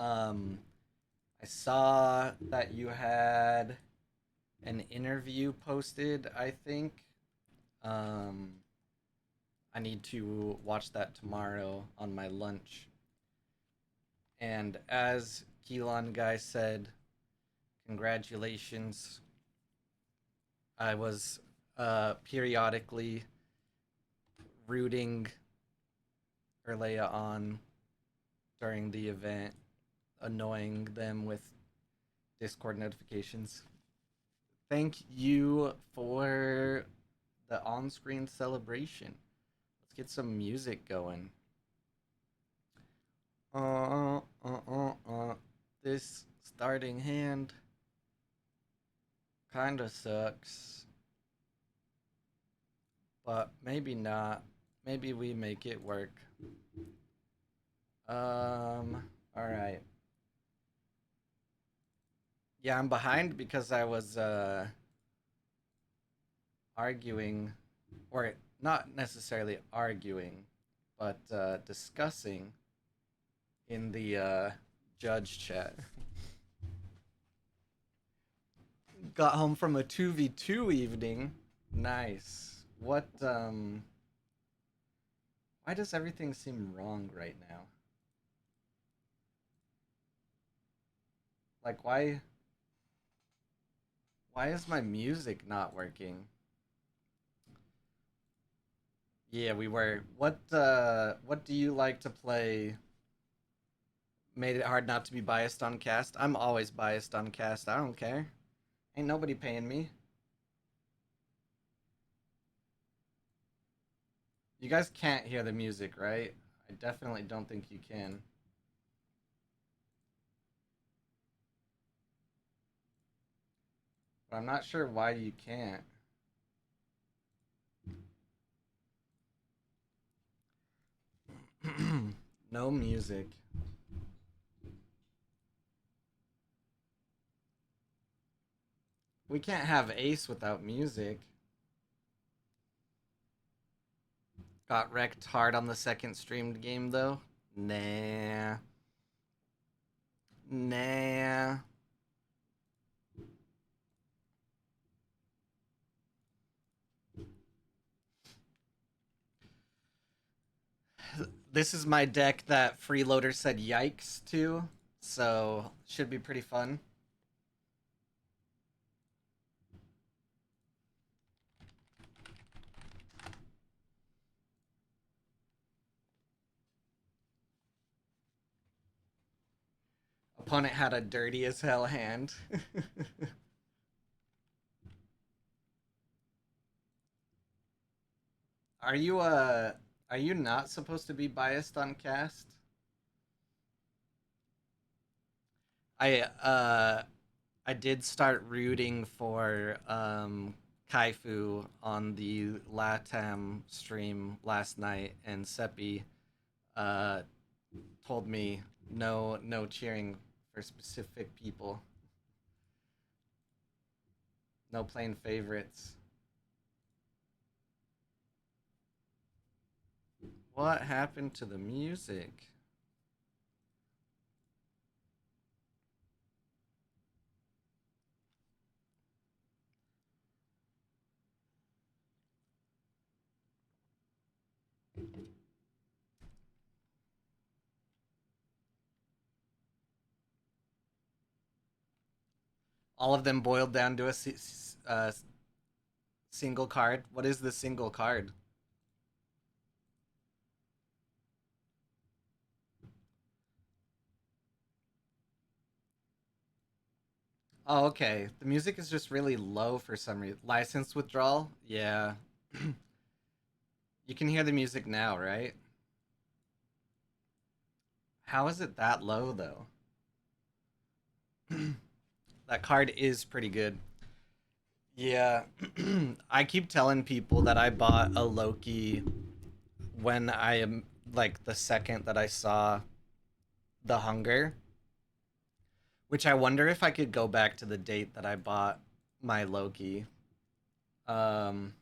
I saw that you had an interview posted, I think. Um, I need to watch that tomorrow on my lunch. And as Keelan guy said, congratulations. I was periodically rooting Erlea on during the event, annoying them with Discord notifications. Thank you for the on screen celebration. Let's get some music going. Uh, This starting hand kinda sucks, but maybe not. Maybe we make it work. Alright. Yeah, I'm behind because I was arguing, or not necessarily arguing, but discussing in the judge chat. Got home from a 2v2 evening. Nice. Why does everything seem wrong right now? Like, why is my music not working? Yeah, we were. What do you like to play? Made it hard not to be biased on cast. I'm always biased on cast. I don't care. Ain't nobody paying me. You guys can't hear the music, right? I definitely don't think you can. But I'm not sure why you can't. No music. We can't have Ace without music. Got wrecked hard on the second streamed game though. Nah. Nah. This is my deck that Freeloader said yikes to, so should be pretty fun. Opponent had a dirty as hell hand. Are you are you not supposed to be biased on cast? I I did start rooting for Kaifu on the Latam stream last night, and Seppi uh told me no cheering for specific people. No playing favorites. What happened to the music? All of them boiled down to a single card. What is the single card? Oh, okay. The music is just really low for some reason. License withdrawal? Yeah. You can hear the music now, right? How is it that low, though? That card is pretty good. Yeah. I keep telling people that I bought a Loki when I am like the second that I saw the Hunger, which I wonder if I could go back to the date that I bought my Loki. Um,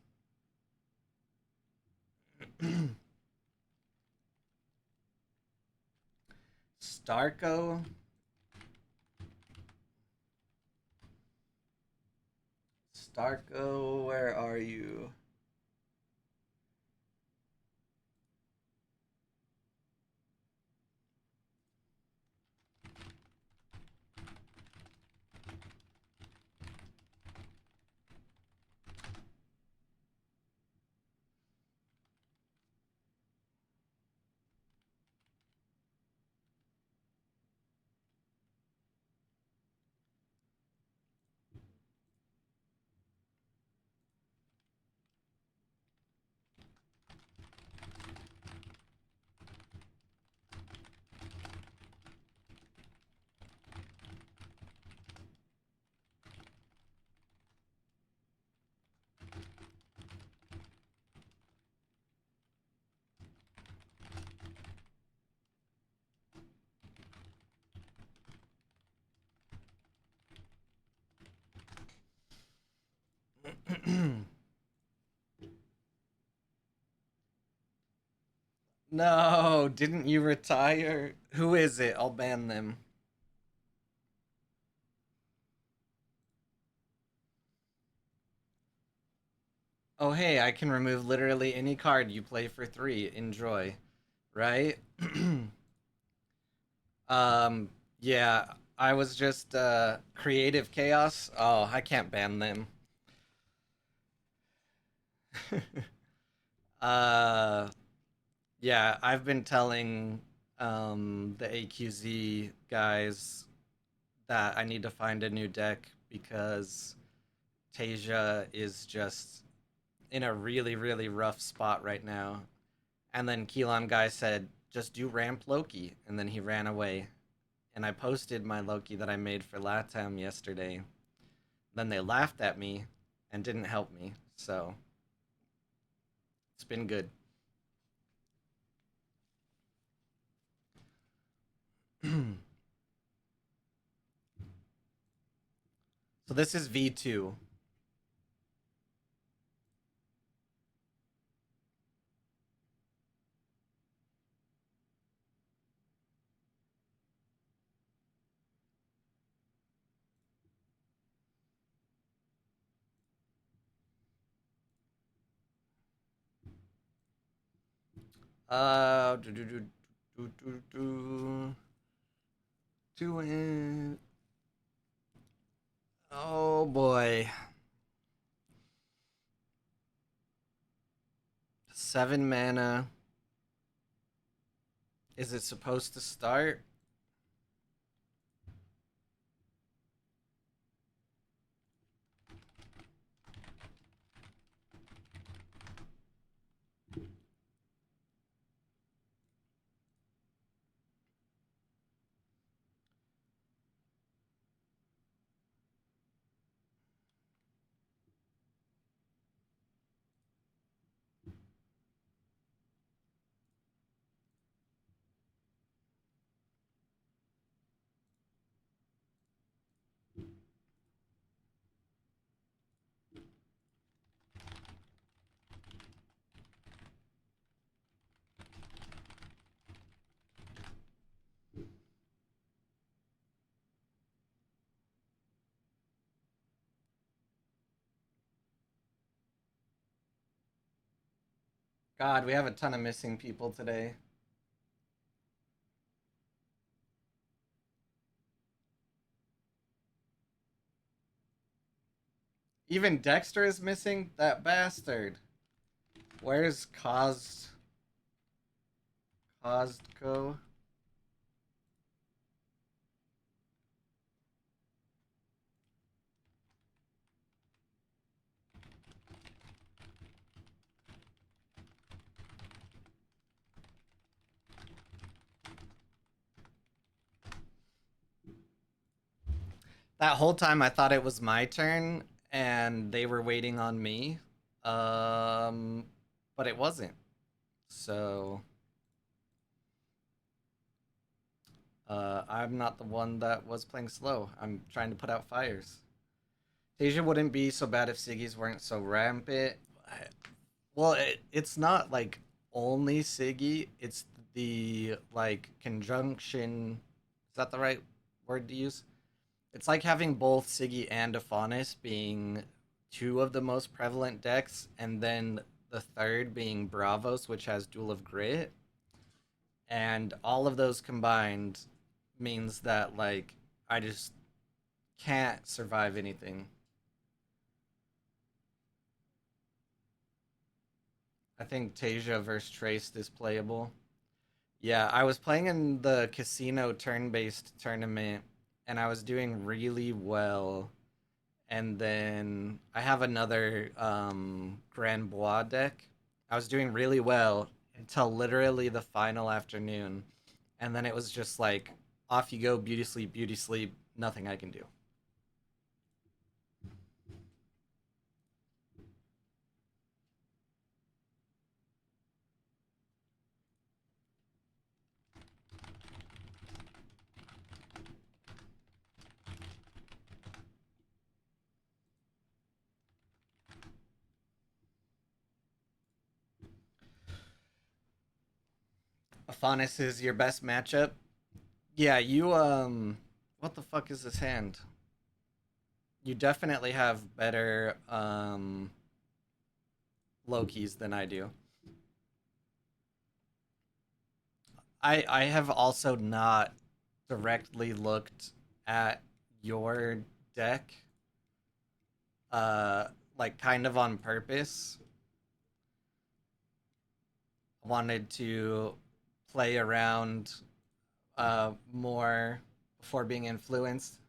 Starco. Darko, where are you? No, didn't you retire? Who is it? I'll ban them. Oh, hey, I can remove literally any card you play for 3. Enjoy. Right? um, yeah, I was just creative chaos. Oh, I can't ban them. uh yeah, I've been telling the AQZ guys that I need to find a new deck because Tasia is just in a really, really rough spot right now. And then Keelam guy said, just do ramp Loki. And then he ran away. And I posted my Loki that I made for Latam yesterday. Then they laughed at me and didn't help me. So it's been good. So this is V2. Do, do, do, do, do, do. Do it. Oh boy. 7 mana. Is it supposed to start? God, we have a ton of missing people today. Even Dexter is missing? That bastard. Where's Costco? That whole time I thought it was my turn and they were waiting on me. Um, but it wasn't. So, I'm not the one that was playing slow. I'm trying to put out fires. Tasia wouldn't be so bad if Siggy's weren't so rampant. Well, it's not like only Siggy. It's the like conjunction. Is that the right word to use? It's like having both Siggy and Aphonis being two of the most prevalent decks, and then the third being Bravos, which has Duel of Grit. And all of those combined means that like I just can't survive anything. I think Tasia versus Traced is playable. Yeah, I was playing in the casino turn-based tournament and I was doing really well. And then I have another Grand Bois deck. I was doing really well until literally the final afternoon. And then it was just like off you go, beauty sleep, nothing I can do. Afanis is your best matchup. Yeah, you what the fuck is this hand? You definitely have better Lokis than I do. I have also not directly looked at your deck uh like kind of on purpose. I wanted to play around more before being influenced.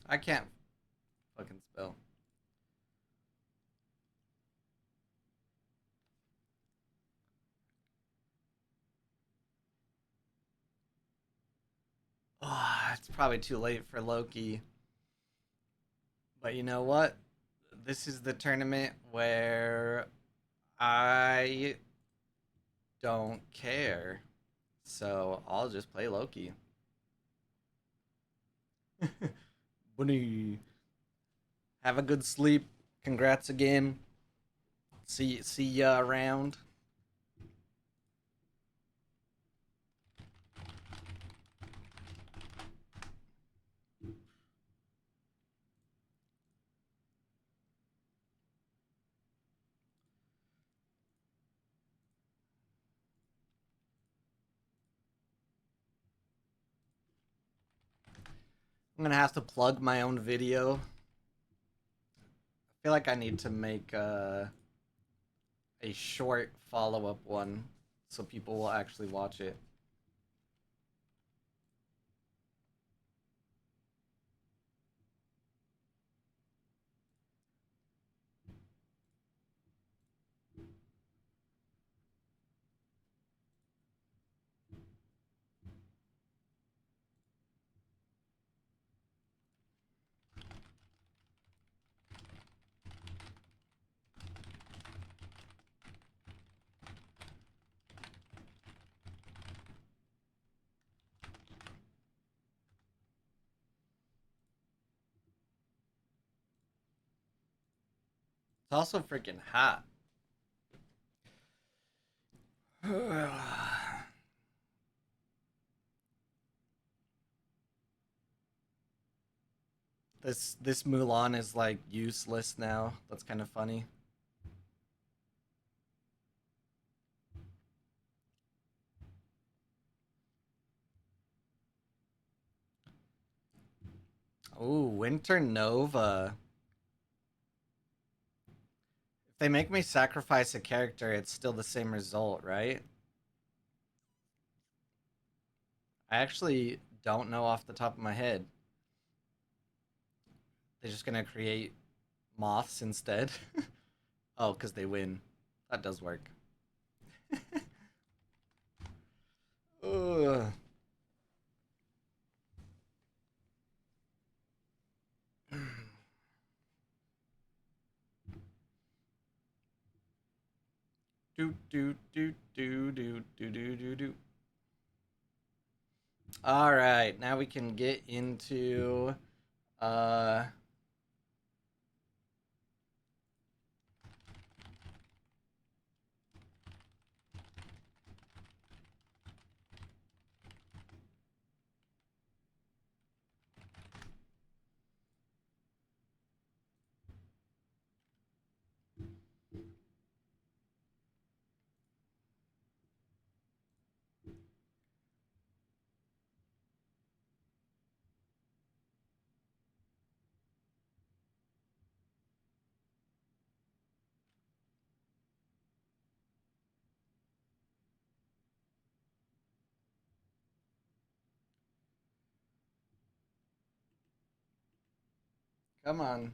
I can't fucking spell. It's probably too late for Loki. But you know what? This is the tournament where I don't care. So I'll just play Loki. Bunny. Have a good sleep. Congrats again. See ya around. I'm gonna have to plug my own video. I feel like I need to make a short follow up one so people will actually watch it. It's also freaking hot. This Mulan is like useless now. That's kind of funny. Oh, Winter Nova. If they make me sacrifice a character, it's still the same result, right? I actually don't know off the top of my head. They're just gonna create moths instead. Oh, because they win. That does work. Ugh. Do do do do do do do do do. All right, now we can get into uh come on.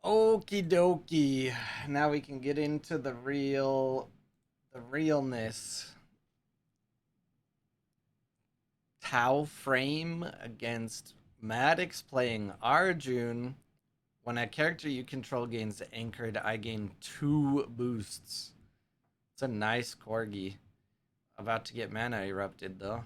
Okie dokie. Now we can get into the realness. Tau Frame against Maddox playing Arjun. When a character you control gains anchored, I gain 2 boosts. It's a nice corgi. About to get mana erupted though.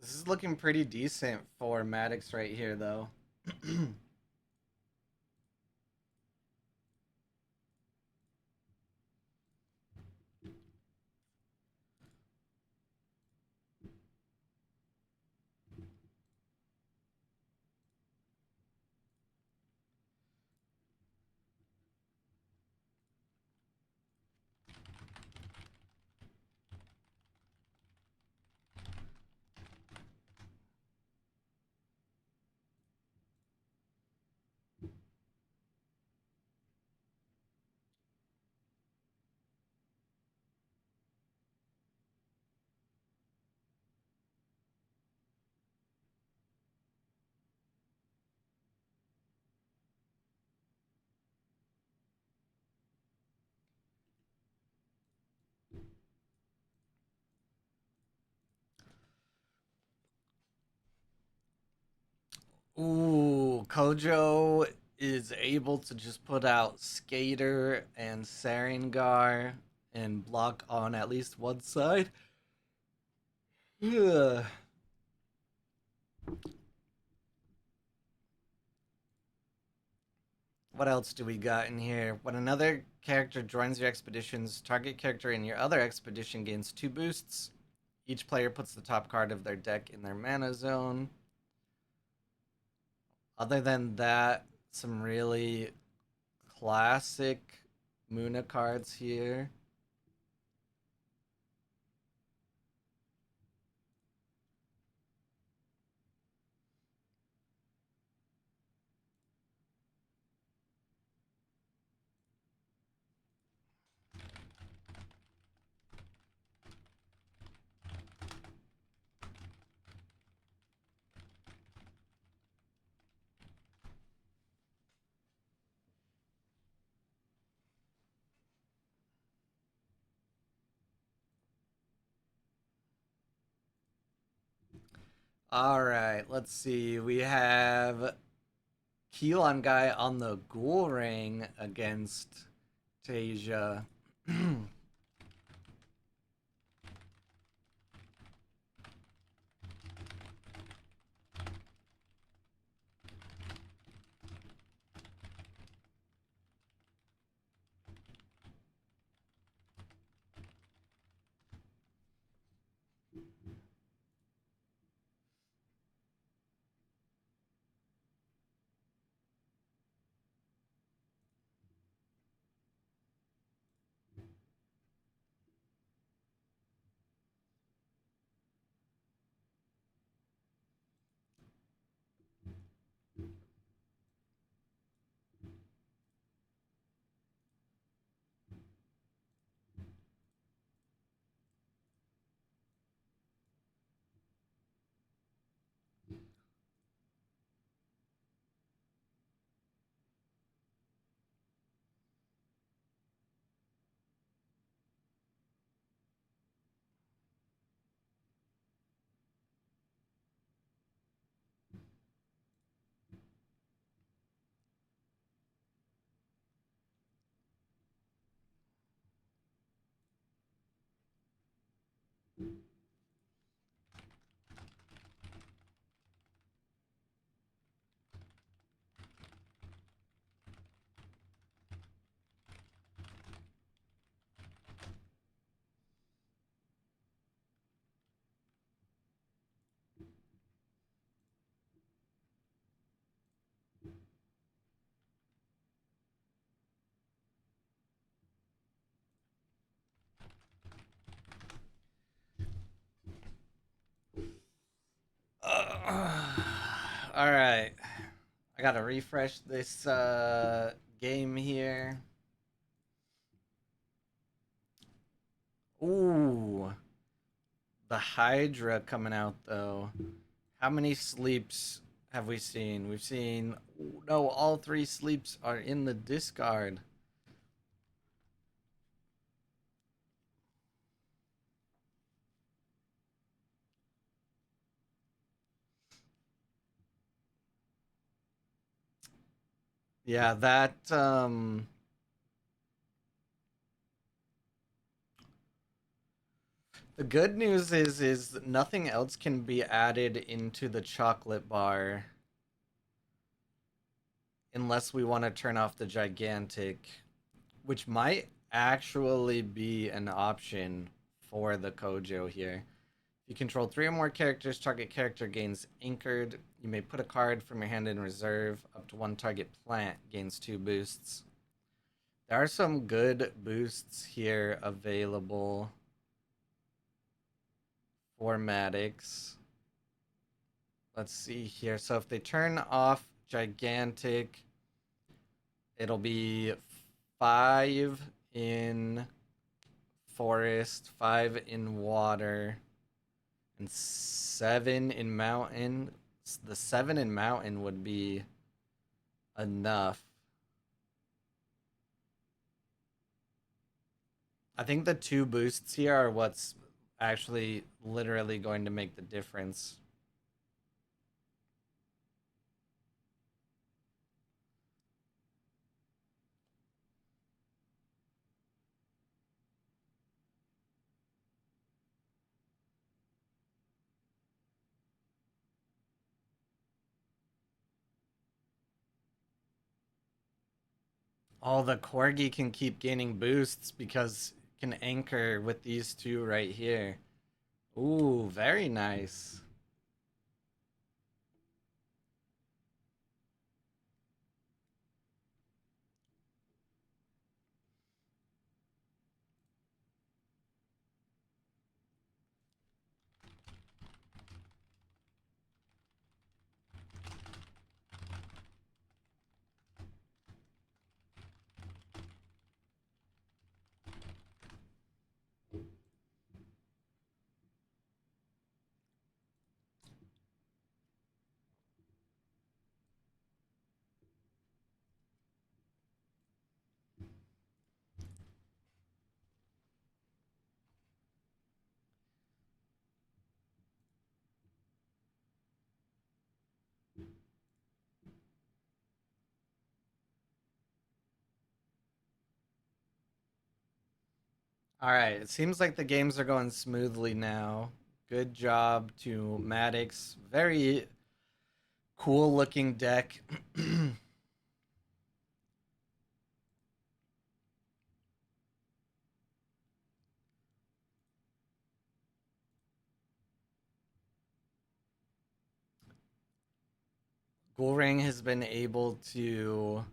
This is looking pretty decent for Maddox right here though. Ooh, Kojo is able to just put out Skater and Sarengar and block on at least one side. Ugh. What else do we got in here? When another character joins your expeditions, target character in your other expedition gains 2 boosts. Each player puts the top card of their deck in their mana zone. Other than that, some really classic Muna cards here. All right, let's see. We have Keelan guy on the Ghoul Ring against Tasia. All right. I gotta refresh this game here. Ooh, the Hydra coming out though. How many sleeps have we seen? We've seen no, all 3 sleeps are in the discard. Yeah, that the good news is nothing else can be added into the chocolate bar unless we want to turn off the gigantic, which might actually be an option for the Kojo here. If you control 3 or more characters, target character gains anchored. You may put a card from your hand in reserve. Up to 1 target plant gains 2 boosts. There are some good boosts here available for Maddox. Let's see here. So if they turn off gigantic, it'll be 5 in forest, 5 in water, and 7 in mountain. The 7 in mountain would be enough. I think the 2 boosts here are what's actually literally going to make the difference. Oh, the Corgi can keep gaining boosts because it can anchor with these two right here. Ooh, very nice. All right, it seems like the games are going smoothly now. Good job to Maddox. Very cool looking deck. Gulring has been able to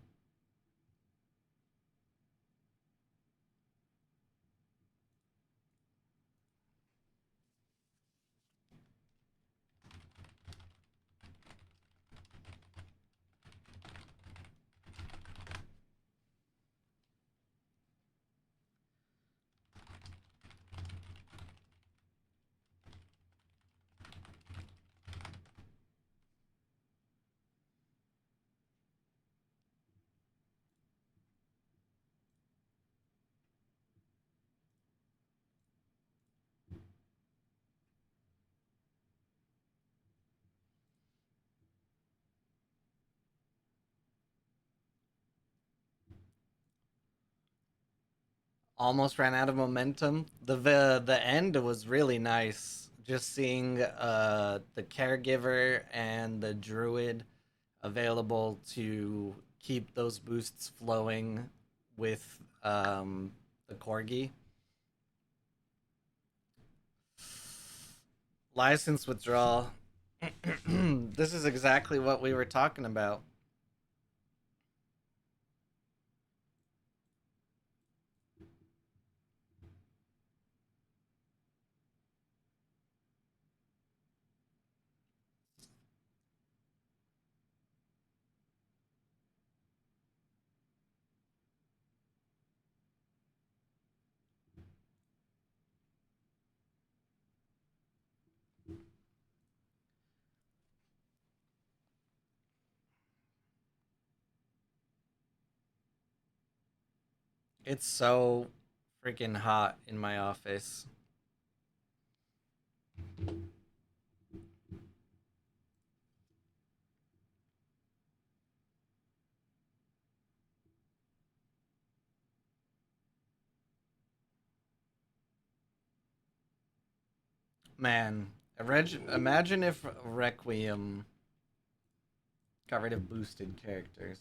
almost ran out of momentum. The end was really nice. Just seeing the caregiver and the druid available to keep those boosts flowing with the corgi. License withdrawal. This is exactly what we were talking about. It's so freaking hot in my office. Man, imagine if Requiem got rid of boosted characters.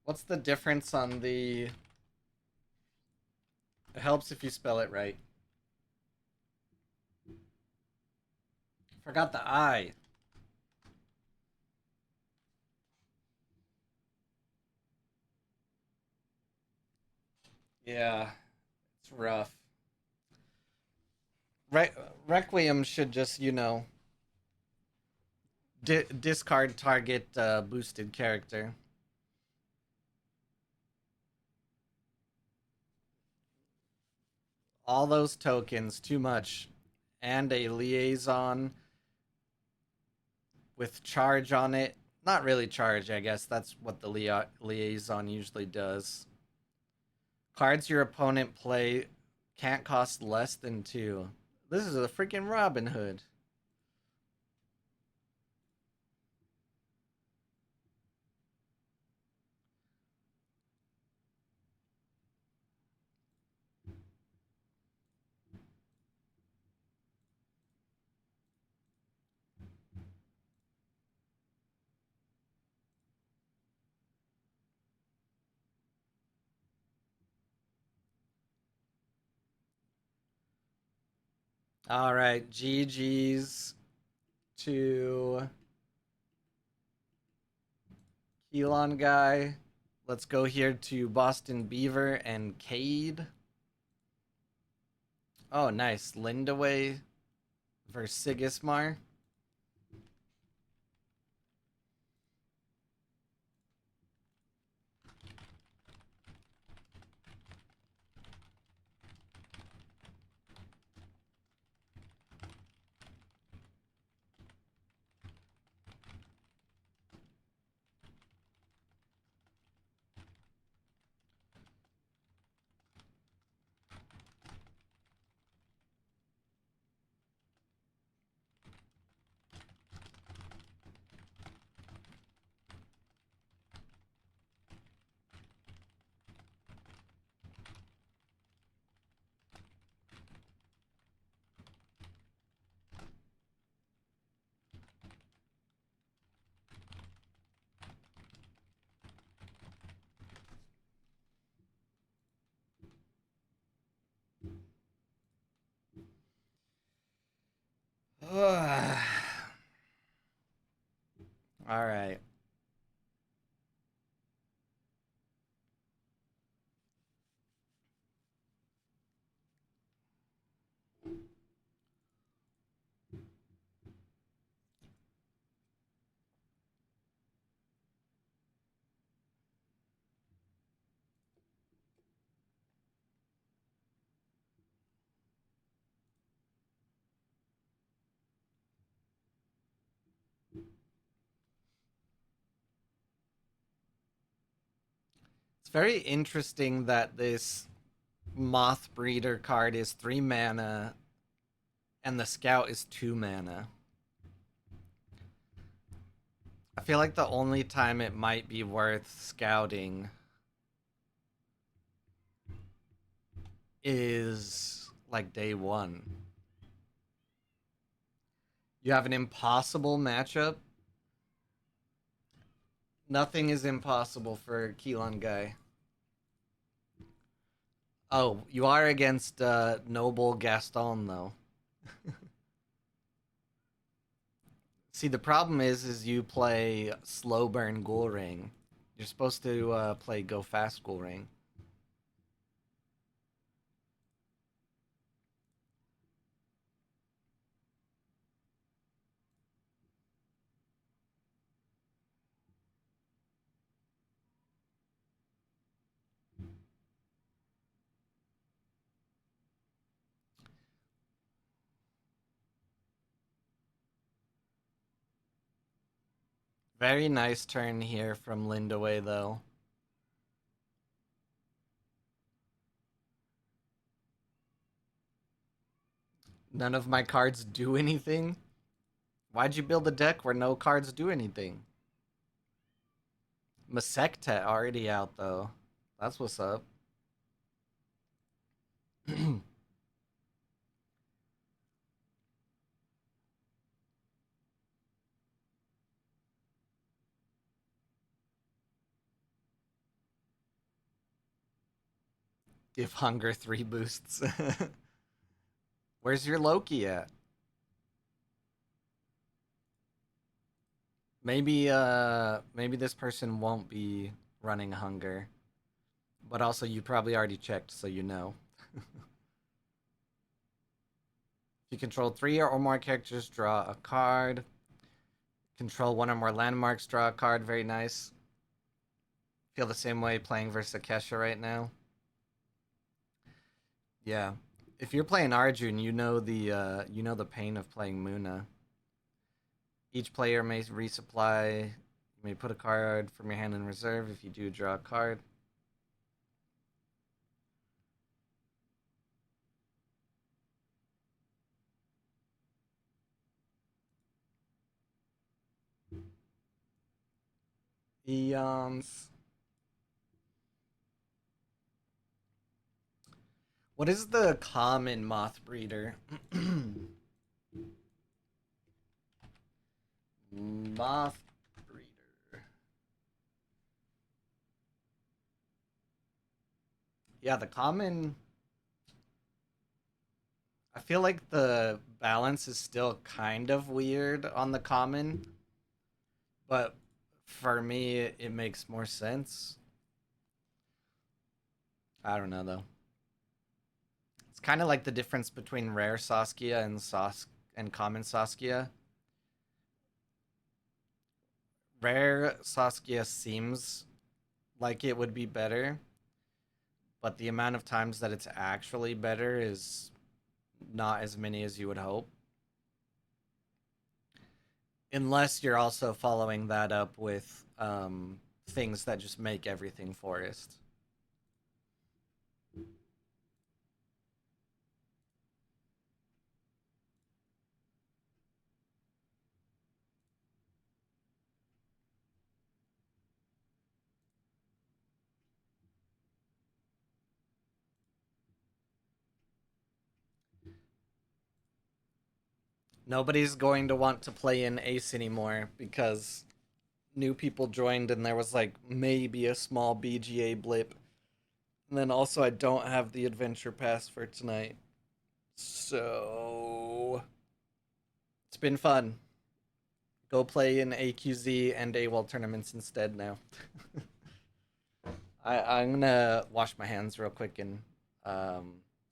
What's the difference on the... It helps if you spell it right. Forgot the I. Yeah, it's rough. Re- Requiem should just, discard target boosted character. All those tokens, too much. And a liaison with charge on it. Not really charge, I guess. That's what the liaison usually does. Cards your opponent play can't cost less than two. This is a freaking Robin Hood. All right, GG's to Elon guy. Let's go here to Boston Beaver and Cade. Oh, nice. Lindaway versus Sigismar. All right. It's very interesting that this Moth Breeder card is 3 mana and the Scout is 2 mana. I feel like the only time it might be worth scouting is like day 1. You have an impossible matchup. Nothing is impossible for Keelan Guy. Oh, you are against Noble Gaston though. See, the problem is you play slow burn Ghoul Ring. You're supposed to play go fast Ghoul Ring. Very nice turn here from Lindaway though. None of my cards do anything. Why'd you build a deck where no cards do anything? Masectet already out though. That's what's up. Give hunger 3 boosts. Where's your Loki at? Maybe this person won't be running hunger. But also you probably already checked, so you know. If you control 3 or more characters, draw a card. Control 1 or more landmarks, draw a card. Very nice. Feel the same way playing versus Kesha right now. Yeah. If you're playing Arjun, you know the pain of playing Muna. Each player may resupply. You may put a card from your hand in reserve. If you do, draw a card. Eons. What is the common moth breeder? Moth breeder. Yeah, the common. I feel like the balance is still kind of weird on the common, but for me, it makes more sense. I don't know though. It's kind of like the difference between rare Saskia and common Saskia. Rare Saskia seems like it would be better, but the amount of times that it's actually better is not as many as you would hope. Unless you're also following that up with things that just make everything forest. Nobody's going to want to play in Ace anymore because new people joined and there was like maybe a small BGA blip. And then also, I don't have the adventure pass for tonight. So it's been fun. Go play in AQZ and AWOL tournaments instead now. I'm gonna wash my hands real quick and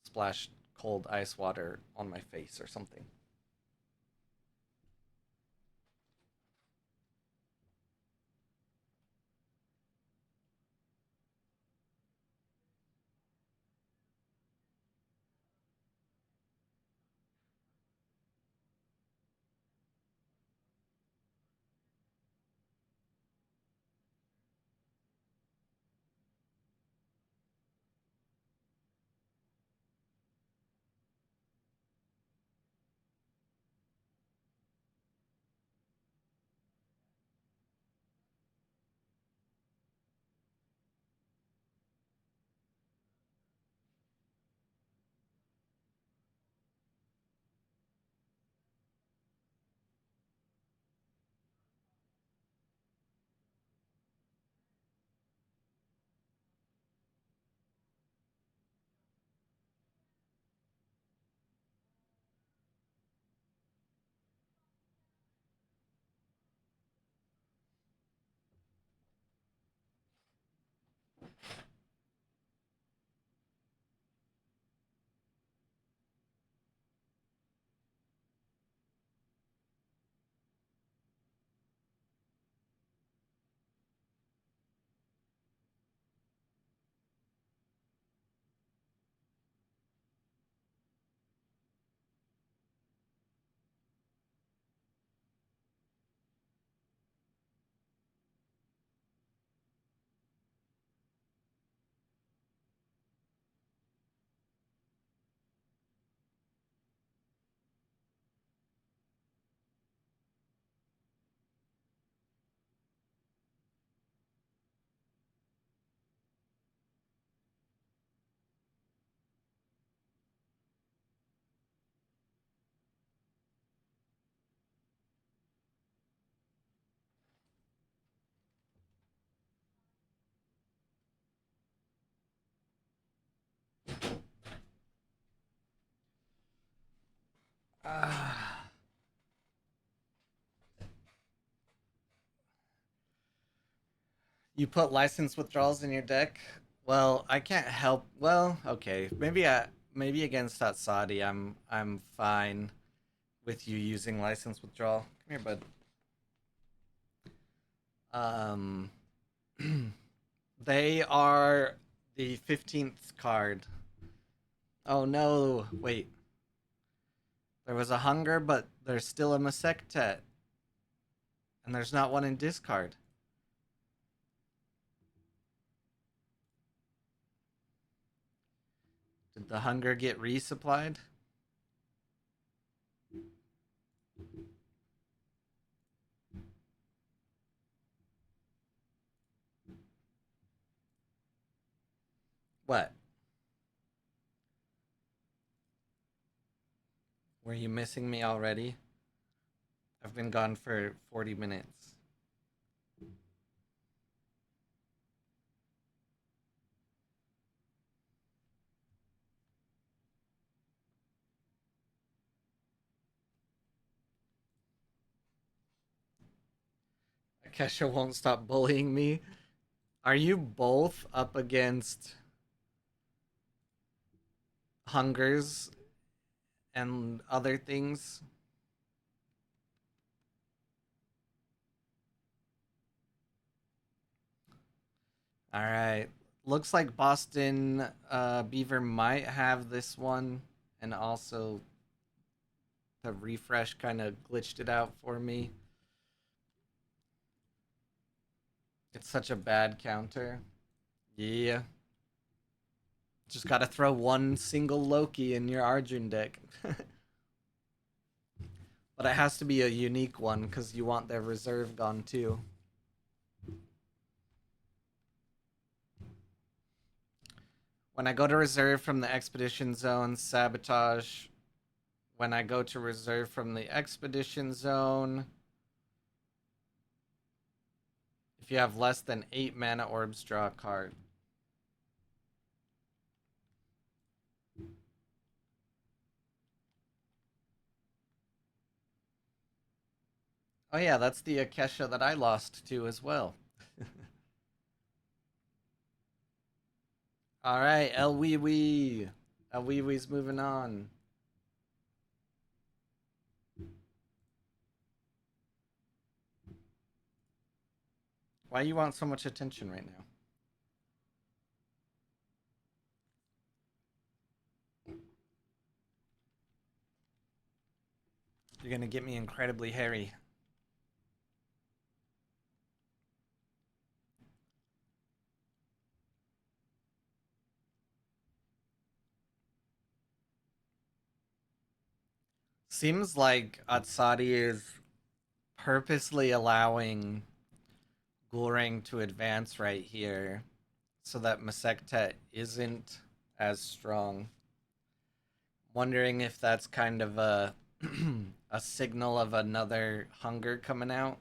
splash cold ice water on my face or something. You put license withdrawals in your deck. Well, I can't help. Well, okay, maybe against that Saudi, I'm fine with you using license withdrawal. Come here, bud. Um, they are the 15th card. Oh no! Wait, there was a hunger, but there's still a Masectet, and there's not one in discard. Did the hunger get resupplied? What? Were you missing me already? I've been gone for 40 minutes. Kesha won't stop bullying me. Are you both up against hungers and other things? All right. Looks like Boston Beaver might have this one, and also the refresh kind of glitched it out for me. It's such a bad counter. Yeah. Just gotta throw one single Loki in your Arjun deck. But it has to be a unique one because you want their reserve gone too. When I go to reserve from the expedition zone, sabotage. When I go to reserve from the expedition zone, if you have less than 8 mana orbs, draw a card. Oh yeah, that's the Akesha that I lost to as well. All right, El Wee Wee. El Wee Wee's moving on. Why you want so much attention right now? You're gonna get me incredibly hairy. Seems like Atsadi is purposely allowing Gulrang to advance right here so that Masektet isn't as strong. Wondering if that's kind of a a signal of another hunger coming out.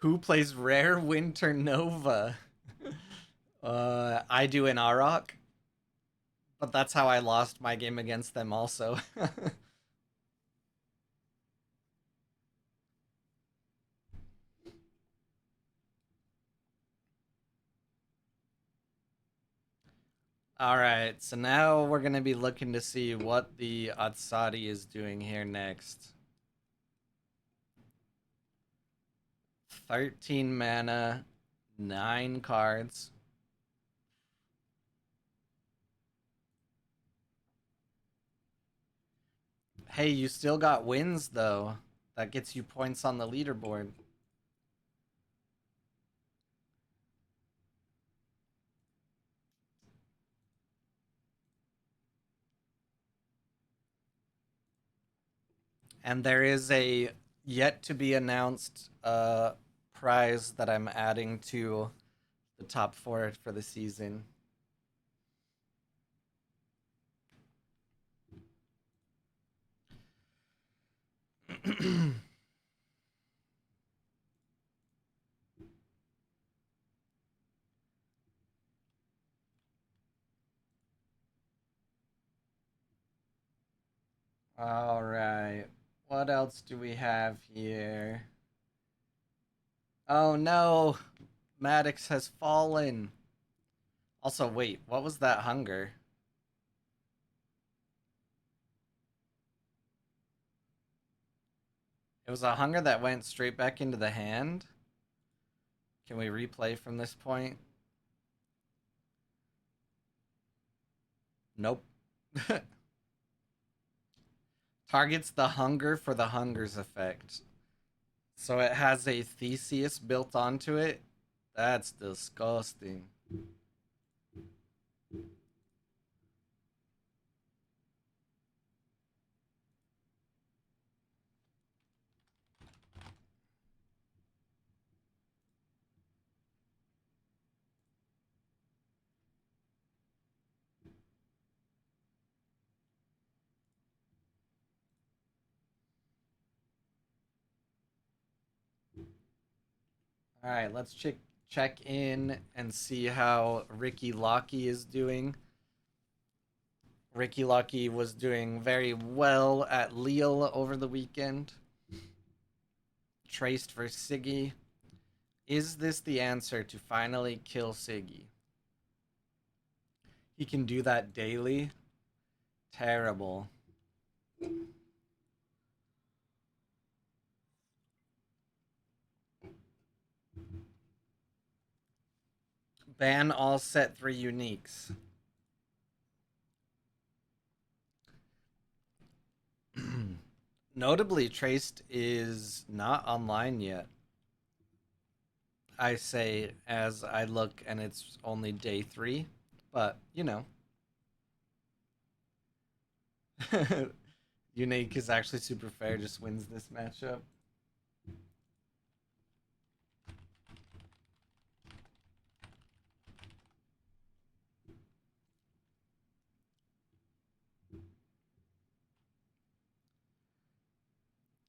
Who plays Rare Winter Nova? I do in Arok, but that's how I lost my game against them also. All right, so now we're going to be looking to see what the Atsadi is doing here next. 13 mana, 9 cards. Hey, you still got wins though. That gets you points on the leaderboard. And there is a yet to be announced prize that I'm adding to the top 4 for the season. All right. What else do we have here? Oh no, Maddox has fallen. Also, wait, what was that hunger? It was a hunger that went straight back into the hand. Can we replay from this point? Nope. Targets the hunger for the hunger's effect. So it has a Theseus built onto it? That's disgusting. All right, let's check in and see how Ricky Locky is doing. Ricky Locky was doing very well at Lille over the weekend. Traced for Siggy. Is this the answer to finally kill Siggy? He can do that daily. Terrible. Ban all set 3 uniques. Notably, Traced is not online yet. I say as I look and it's only day 3, but you know. Unique is actually super fair, just wins this matchup.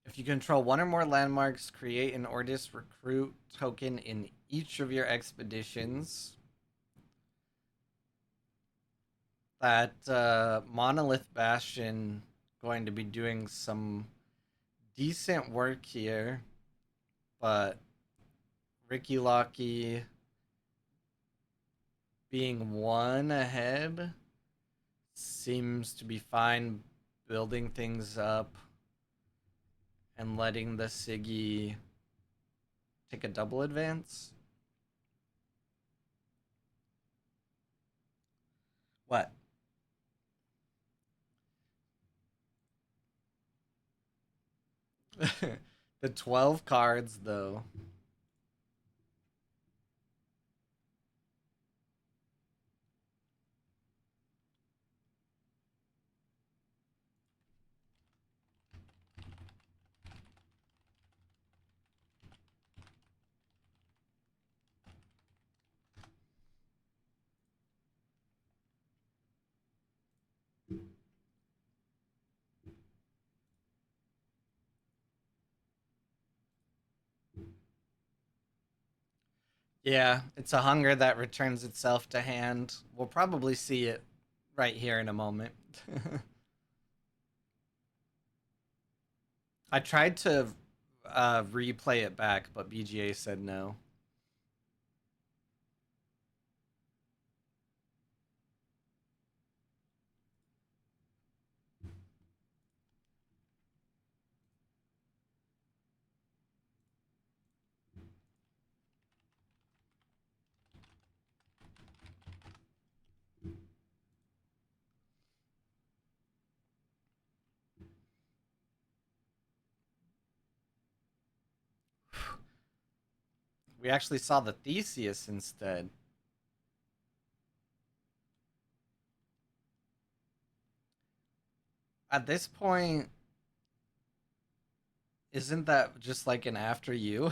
If you control one or more landmarks, create an Ordis recruit token in each of your expeditions. That Monolith Bastion going to be doing some decent work here, but Ricky Locky being 1 ahead seems to be fine, building things up and letting the Siggy take a double advance. What? The 12 cards, though. Yeah, it's a hunger that returns itself to hand. We'll probably see it right here in a moment. I tried to replay it back, but BGA said no. We actually saw the Theseus instead. At this point, isn't that just like an after you?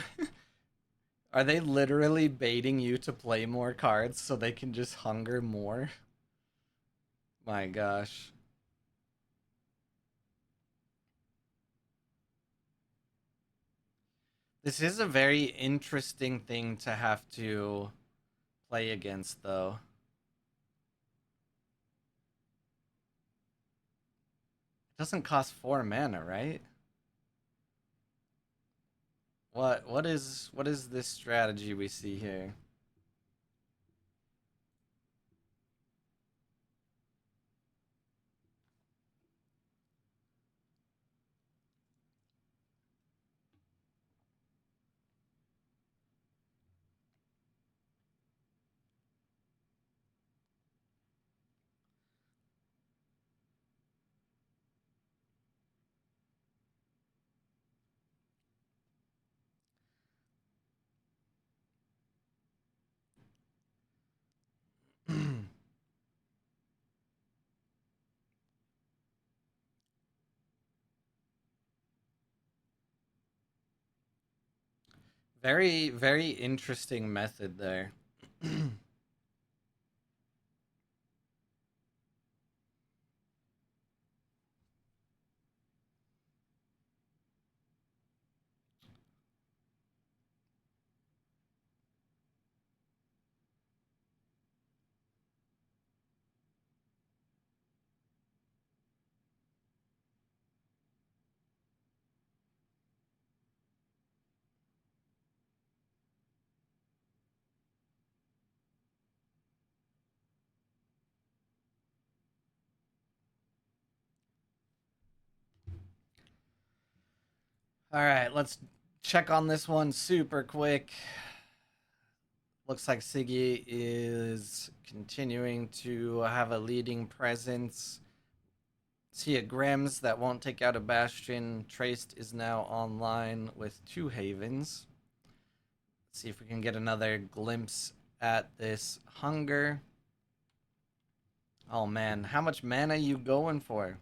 Are they literally baiting you to play more cards so they can just hunger more? My gosh. This is a very interesting thing to have to play against, though. It doesn't cost 4 mana, right? What is this strategy we see here? Very, very interesting method there. All right, let's check on this one super quick. Looks like Siggy is continuing to have a leading presence. See a Grims that won't take out a Bastion. Traced is now online with two Havens. Let's see if we can get another glimpse at this Hunger. Oh man, how much mana you going for?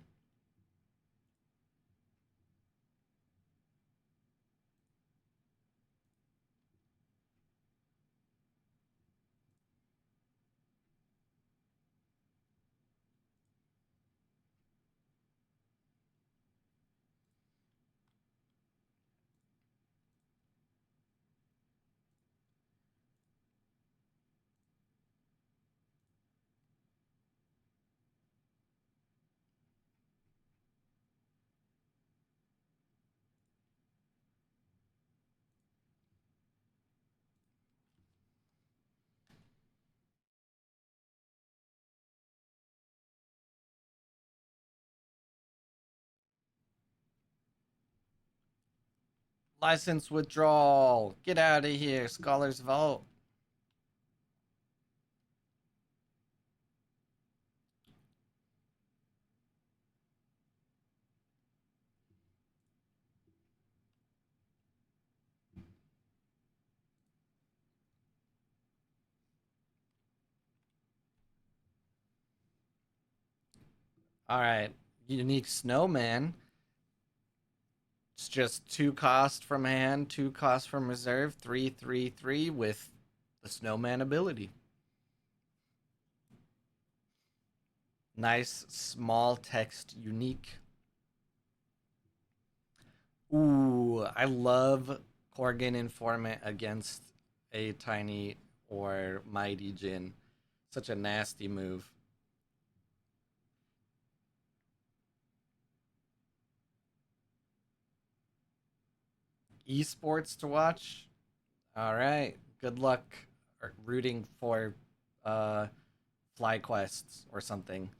License withdrawal. Get out of here, Scholars Vault. All right, unique snowman. It's just 2 cost from hand, 2 cost from reserve, 3/3/3 with the snowman ability. Nice small text unique. Ooh, I love Corgan Informant against a tiny or mighty Jin. Such a nasty move. Esports to watch. All right. Good luck rooting for uh, FlyQuest or something.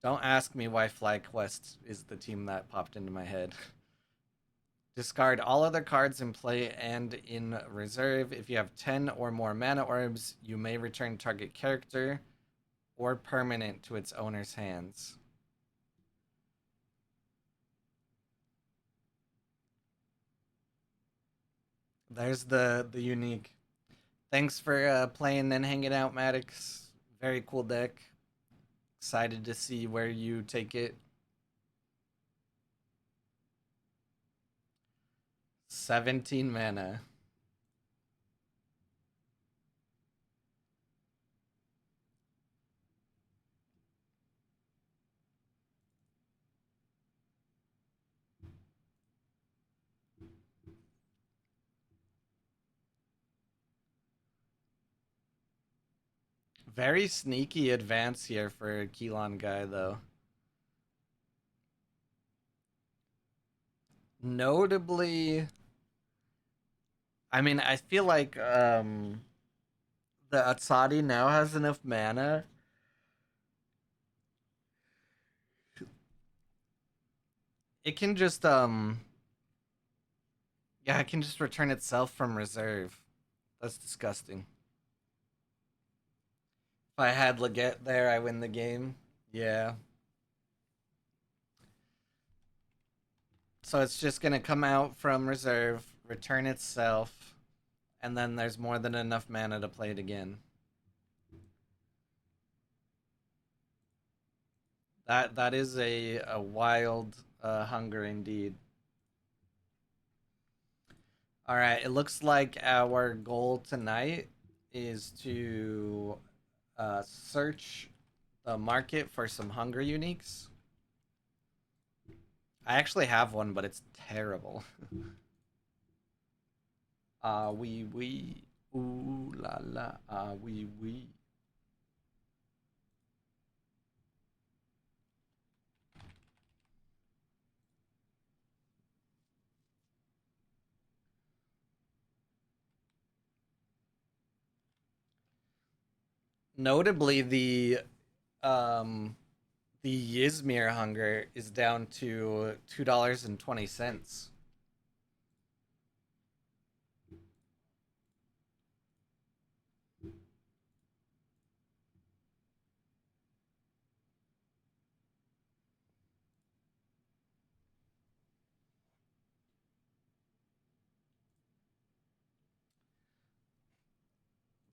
Don't ask me why FlyQuest is the team that popped into my head. Discard all other cards in play and in reserve. If you have 10 or more mana orbs, you may return target character or permanent to its owner's hands. There's the unique. Thanks for playing and hanging out, Maddox. Very cool deck. Excited to see where you take it. 17 mana. Very sneaky advance here for Keelan guy though. Notably, I mean, I feel like the Atsadi now has enough mana. It can just yeah, it can just return itself from reserve. That's disgusting. If I had Leggett there, I win the game. Yeah. So it's just gonna come out from reserve, return itself, and then there's more than enough mana to play it again. That is a wild hunger indeed. All right, it looks like our goal tonight is to search the market for some hunger uniques. I actually have one, but it's terrible. Ah, wee wee. Ooh la la. Ah, wee wee. Notably, um the Ysmir hunger is down to $2.20.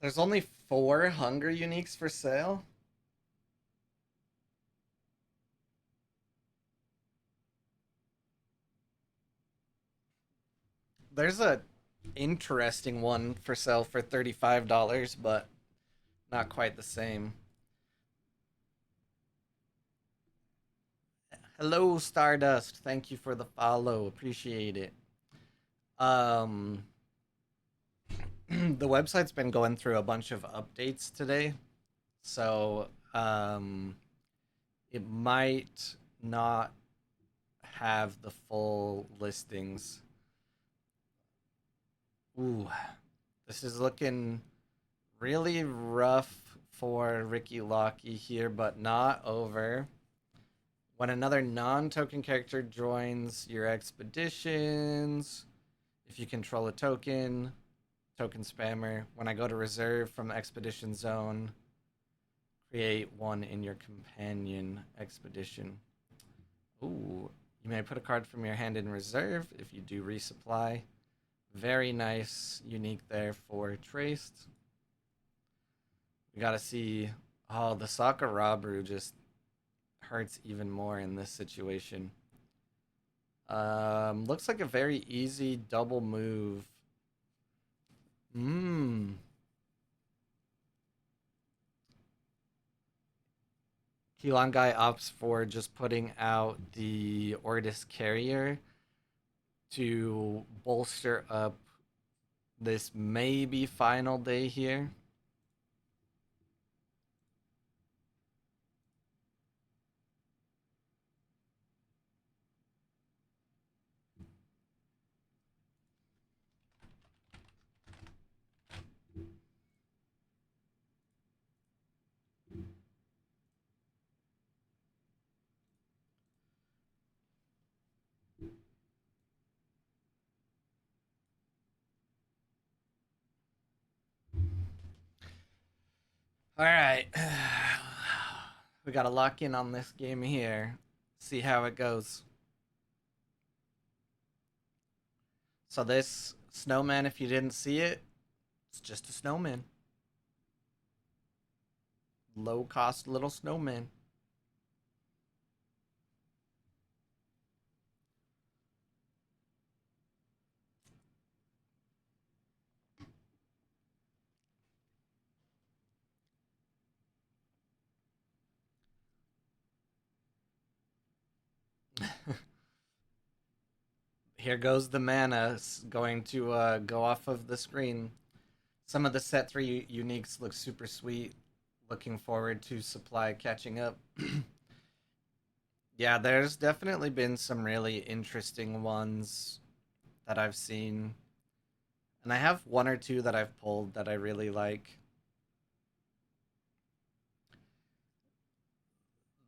There's only 4 Hunger uniques for sale. There's a interesting one for sale for $35, but not quite the same. Hello, Stardust. Thank you for the follow. Appreciate it. Um, the website's been going through a bunch of updates today, so it might not have the full listings. Ooh, this is looking really rough for Ricky Locky here, but not over. When another non-token character joins your expeditions, if you control a token, token spammer. When I go to reserve from the expedition zone, create one in your companion expedition. Ooh, you may put a card from your hand in reserve if you do resupply. Very nice, unique there for Traced. We gotta see. Oh, the Sakurabu just hurts even more in this situation. Looks like a very easy double move. Mmm. Keelan guy opts for just putting out the Ortis carrier to bolster up this maybe final day here. All right. We got to lock in on this game here. See how it goes. So this snowman, if you didn't see it, it's just a snowman. Low cost little snowman. Here goes the mana going to go off of the screen. Some of the set 3 uniques look super sweet. Looking forward to supply catching up. Yeah, there's definitely been some really interesting ones that I've seen. And I have one or two that I've pulled that I really like.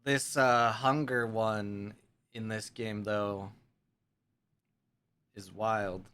This hunger one in this game, though, is wild.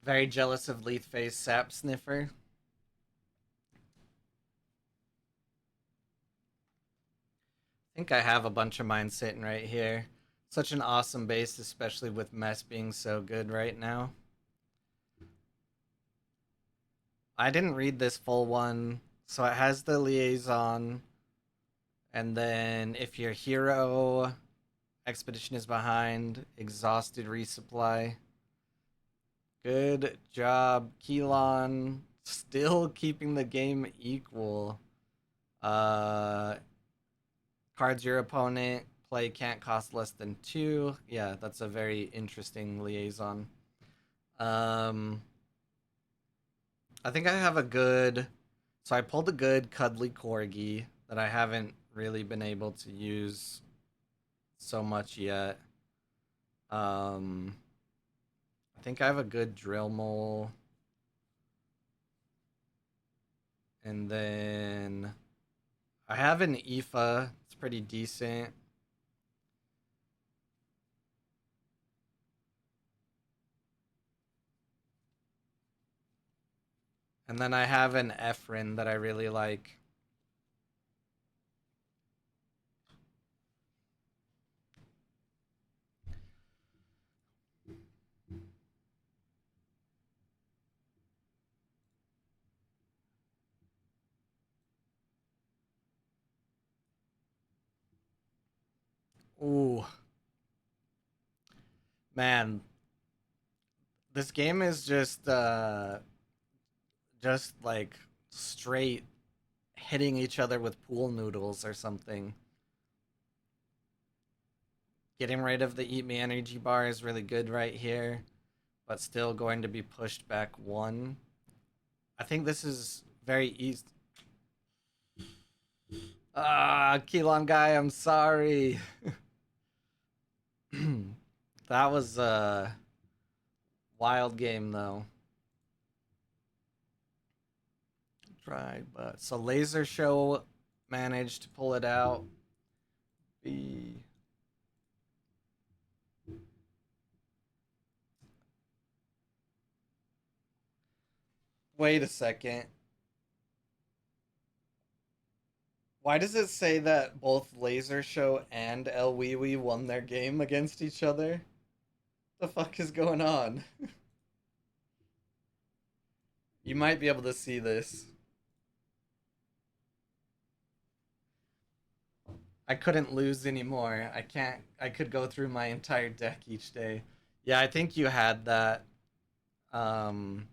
Very jealous of Leafface Sap Sniffer. I think I have a bunch of mine sitting right here. Such an awesome base, especially with Mess being so good right now. I didn't read this full one, so it has the liaison, and then if your hero expedition is behind, exhausted resupply. Good job, Keelan. Still keeping the game equal. Uh, cards your opponent play can't cost less than 2. Yeah, that's a very interesting liaison. Um, I think I have a good. So I pulled a good cuddly corgi that I haven't really been able to use so much yet. Um, I think I have a good drill mole, and then I have an IFA. It's pretty decent. And then I have an Efren that I really like. Ooh, man, this game is just like straight hitting each other with pool noodles or something. Getting rid of the Eat Me energy bar is really good right here, but still going to be pushed back one. I think this is very easy. Ah, Keelan guy, I'm sorry. That was a wild game though. Tried, but so Laser Show managed to pull it out. B. Wait a second. Why does it say that both Laser Show and El Wee Wee won their game against each other? The fuck is going on? You might be able to see this. I couldn't lose anymore. I can't. I could go through my entire deck each day. Yeah, I think you had that. Um,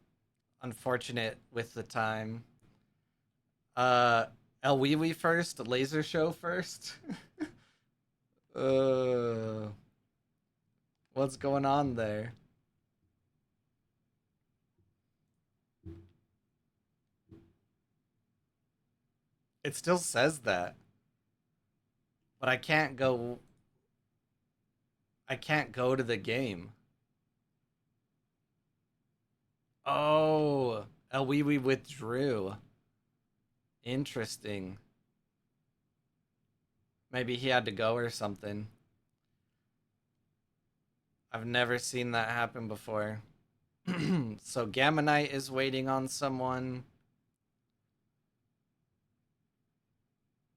Unfortunate with the time. Uh, El Wee Wee first, Laser Show first. uh, what's going on there? It still says that, but I can't go. I can't go to the game. Oh, El Wee Wee withdrew. Interesting. Maybe he had to go or something. I've never seen that happen before. So Gamma Knight is waiting on someone.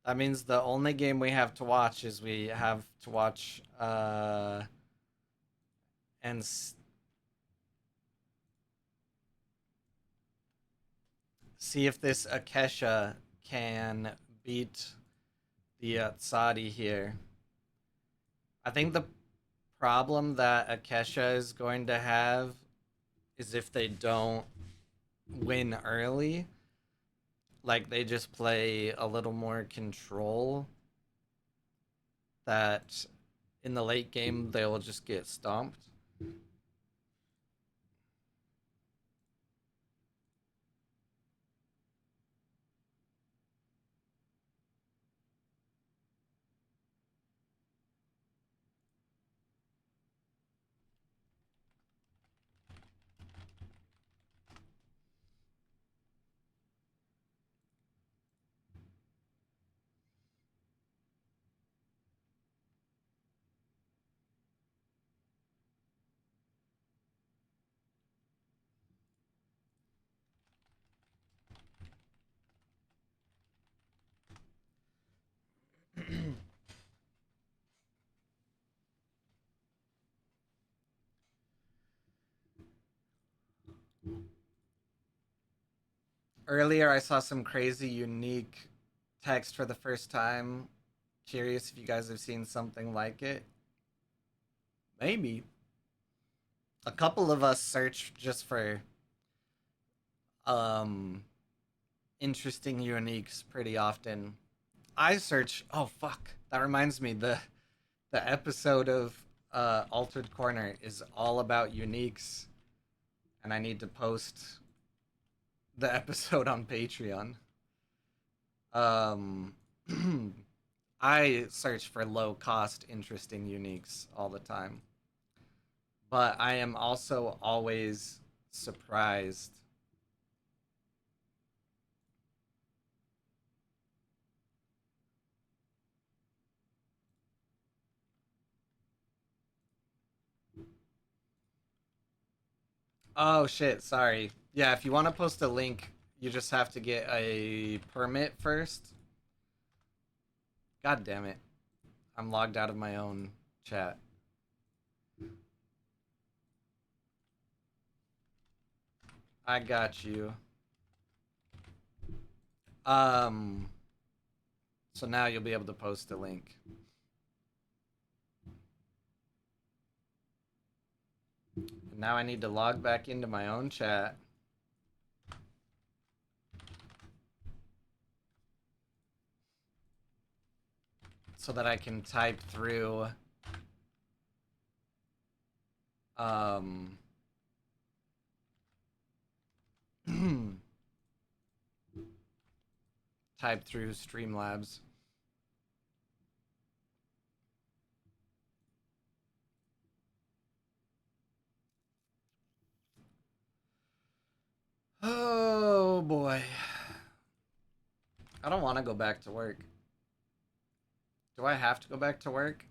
That means the only game we have to watch is we have to watch and see if this Akesha can beat the Tsadi here. I think the problem that Akesha is going to have is if they don't win early, like they just play a little more control, that in the late game they will just get stomped. Earlier, I saw some crazy unique text for the first time. Curious if you guys have seen something like it. Maybe. A couple of us search just for um interesting uniques pretty often. I search. Oh fuck! That reminds me. The episode of Altered Corner is all about uniques, and I need to post the episode on Patreon. Um, I search for low cost, interesting uniques all the time. But I am also always surprised. Oh shit, sorry. Yeah, if you want to post a link, you just have to get a permit first. God damn it. I'm logged out of my own chat. I got you. Um so now you'll be able to post a link. And now I need to log back into my own chat so that I can type through um type through Streamlabs. Oh boy. I don't want to go back to work. Do I have to go back to work?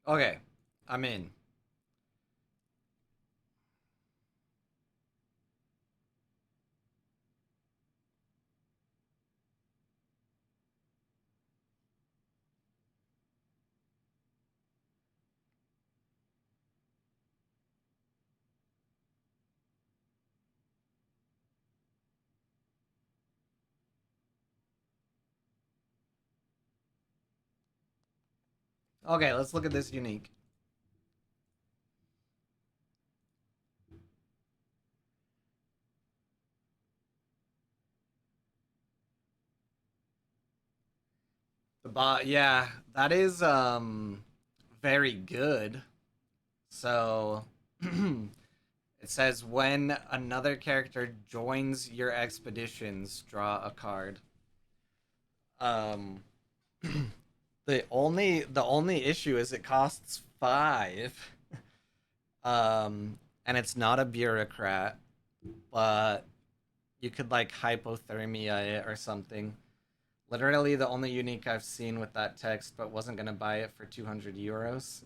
Okay, I'm in. Okay, let's look at this unique. The bot, yeah, that is very good. So it says when another character joins your expeditions, draw a card. Um the only issue is it costs 5. And it's not a bureaucrat, but you could like hypothermia it or something. Literally the only unique I've seen with that text, but wasn't gonna buy it for 200 euros.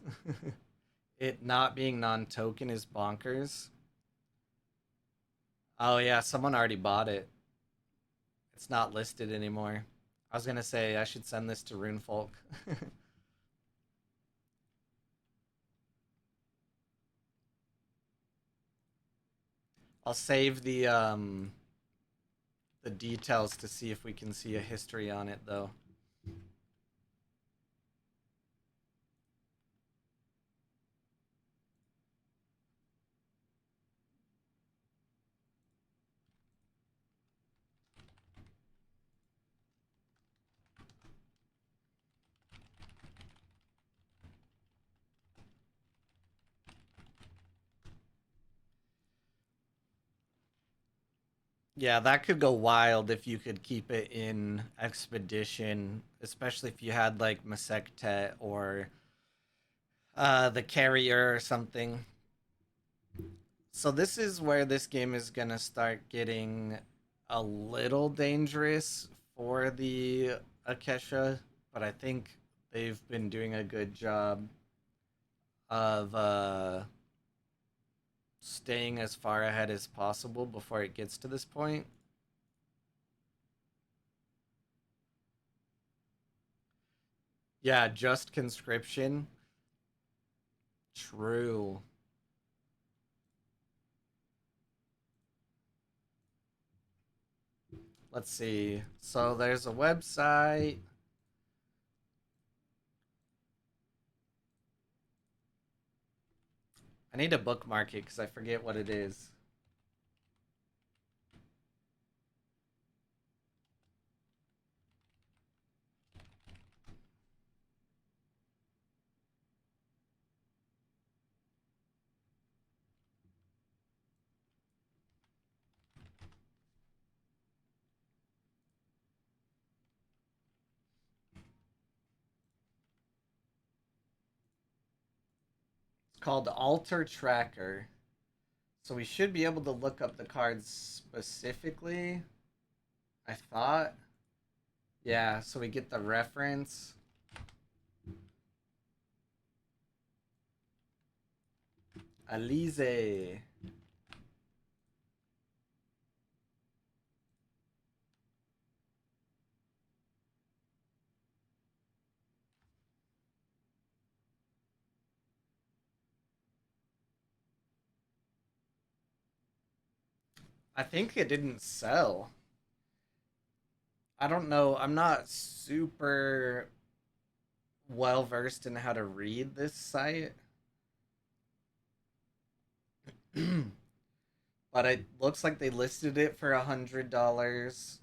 It not being non-token is bonkers. Oh yeah, someone already bought it. It's not listed anymore. I was gonna say I should send this to Runefolk. I'll save the details to see if we can see a history on it though. Yeah, that could go wild if you could keep it in expedition, especially if you had like Masectet or the carrier or something. So this is where this game is gonna start getting a little dangerous for the Akesha, but I think they've been doing a good job of staying as far ahead as possible before it gets to this point. Yeah, just conscription. True. Let's see. So there's a website. I need to bookmark it because I forget what it is. It's called Alter Tracker. So we should be able to look up the cards specifically. I thought. Yeah, so we get the reference. Alize. I think it didn't sell. I don't know. I'm not super well versed in how to read this site. But it looks like they listed it for $100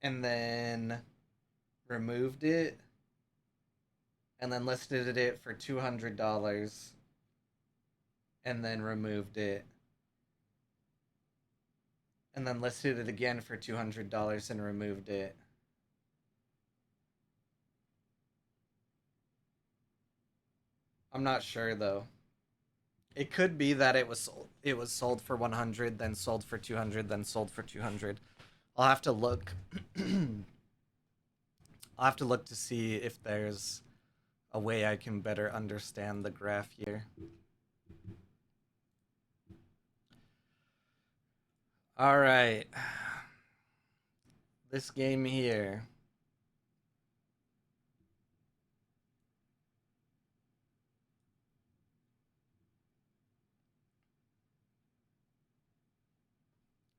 and then removed it and then listed it for $200 and then removed it and then listed it again for $200 and removed it. I'm not sure though. It could be that it was sold for 100, then sold for 200, then sold for 200. I'll have to look. I'll have to look to see if there's a way I can better understand the graph here. All right. This game here.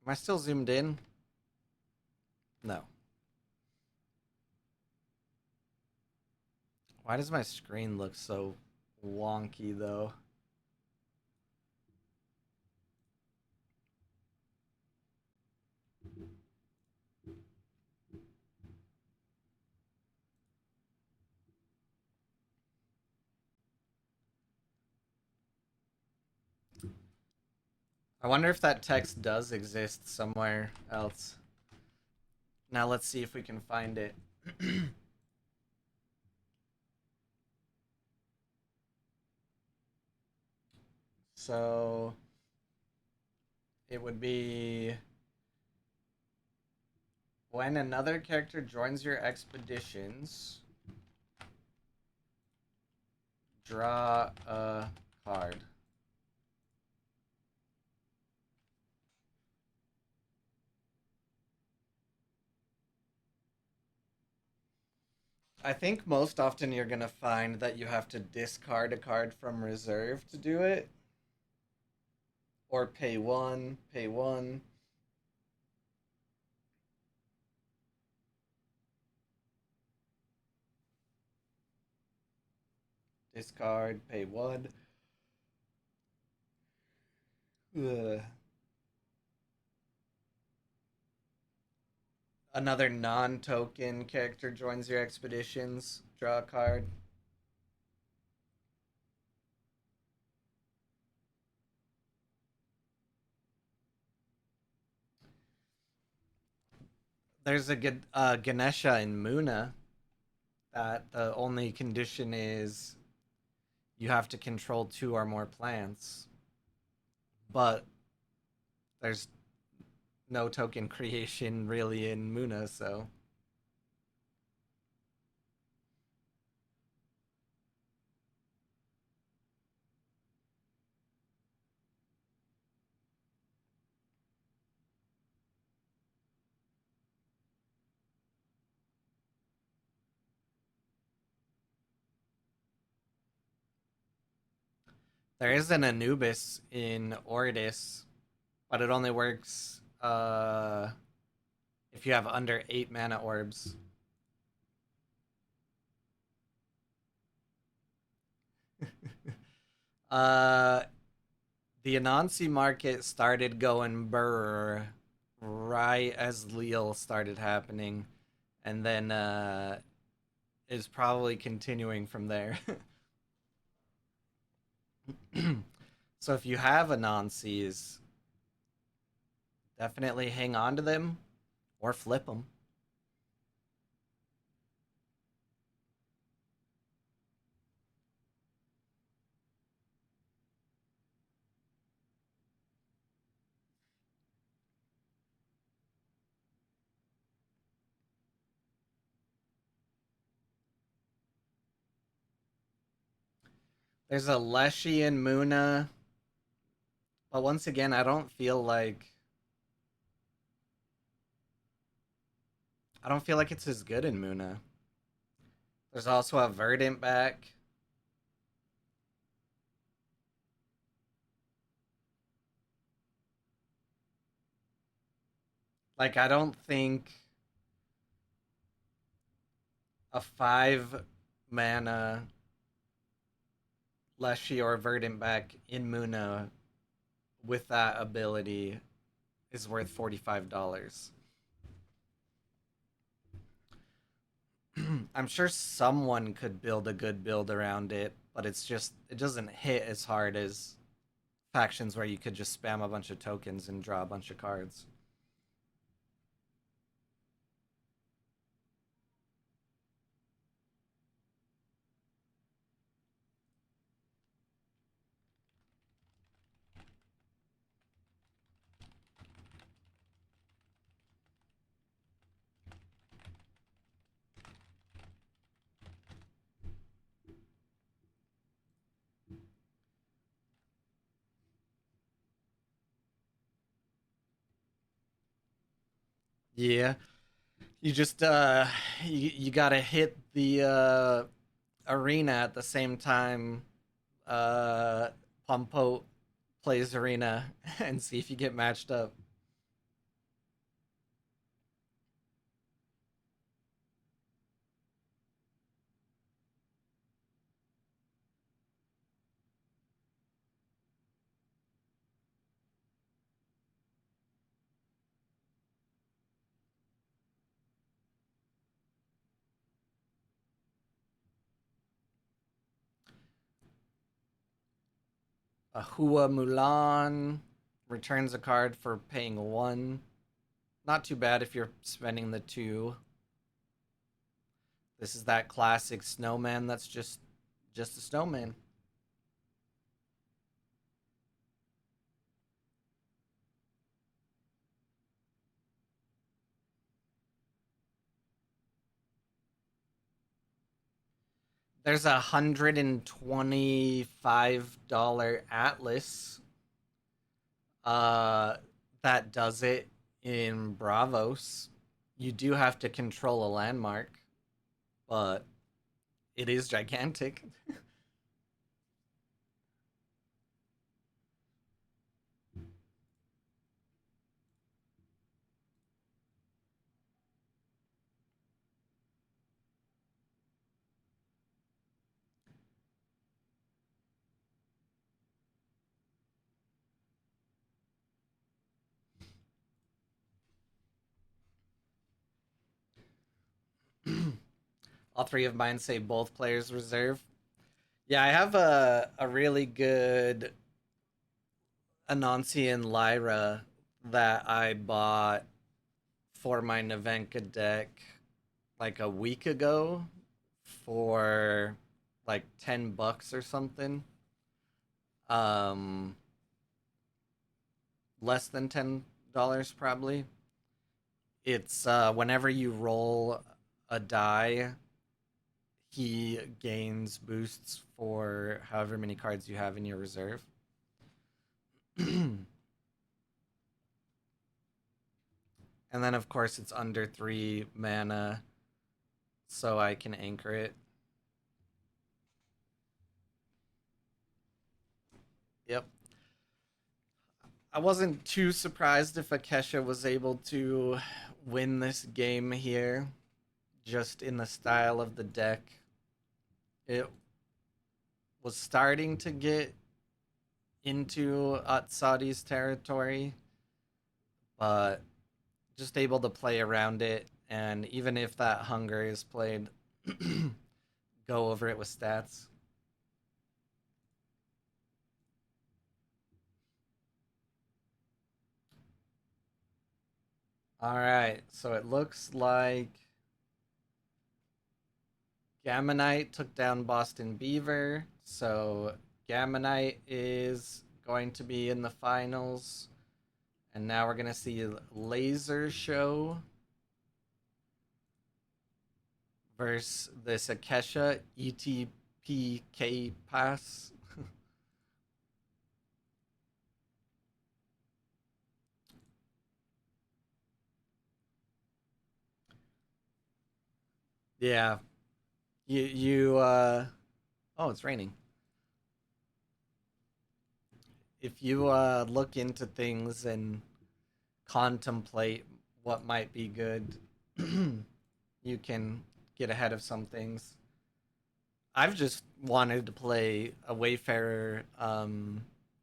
Am I still zoomed in? No. Why does my screen look so wonky though? I wonder if that text does exist somewhere else. Now let's see if we can find it. So it would be when another character joins your expeditions, draw a card. I think most often you're going to find that you have to discard a card from reserve to do it. Or pay one. Discard, pay one. Ugh. Another non-token character joins your expeditions. Draw a card. There's a Ganesha in Muna that the only condition is you have to control two or more plants. But there's no token creation really in Muna, so There is an Anubis in Ordis, but it only works if you have under 8 mana orbs. uh the Anansi market started going burr right as Leal started happening, and then is probably continuing from there. So if you have Anansis, definitely hang on to them or flip them. There's a Leshy and Muna, but once again, I don't feel like it's as good in Muna. There's also a Verdant back. Like I don't think a 5 mana Leshy or Verdant back in Muna with that ability is worth $45. I'm sure someone could build a good build around it, but it doesn't hit as hard as factions where you could just spam a bunch of tokens and draw a bunch of cards. Yeah, you just you gotta hit the arena at the same time uh Pompo plays arena and see if you get matched up. Ahua Mulan returns a card for paying 1. Not too bad if you're spending the 2. This is that classic snowman that's just a snowman. There's $125 Atlas uh that does it in Bravos. You do have to control a landmark, but it is gigantic. All three of mine say both players reserve. Yeah, I have a really good Anansi and Lyra that I bought for my Navenka deck like a week ago for like $10 or something. Um, less than $10 probably. It's whenever you roll a die, he gains boosts for however many cards you have in your reserve. And then of course it's under 3 mana, so I can anchor it. I wasn't too surprised if Akesha was able to win this game here, just in the style of the deck. It was starting to get into Atsadi's territory, but just able to play around it. And even if that hunger is played, go over it with stats. All right, so it looks like Gamma Knight took down Boston Beaver, so Gamma Knight is going to be in the finals. And now we're going to see Laser Show versus this Akesha ETPK Pass. Yeah. You oh, it's raining. If you look into things and contemplate what might be good, you can get ahead of some things. I've just wanted to play a Wayfarer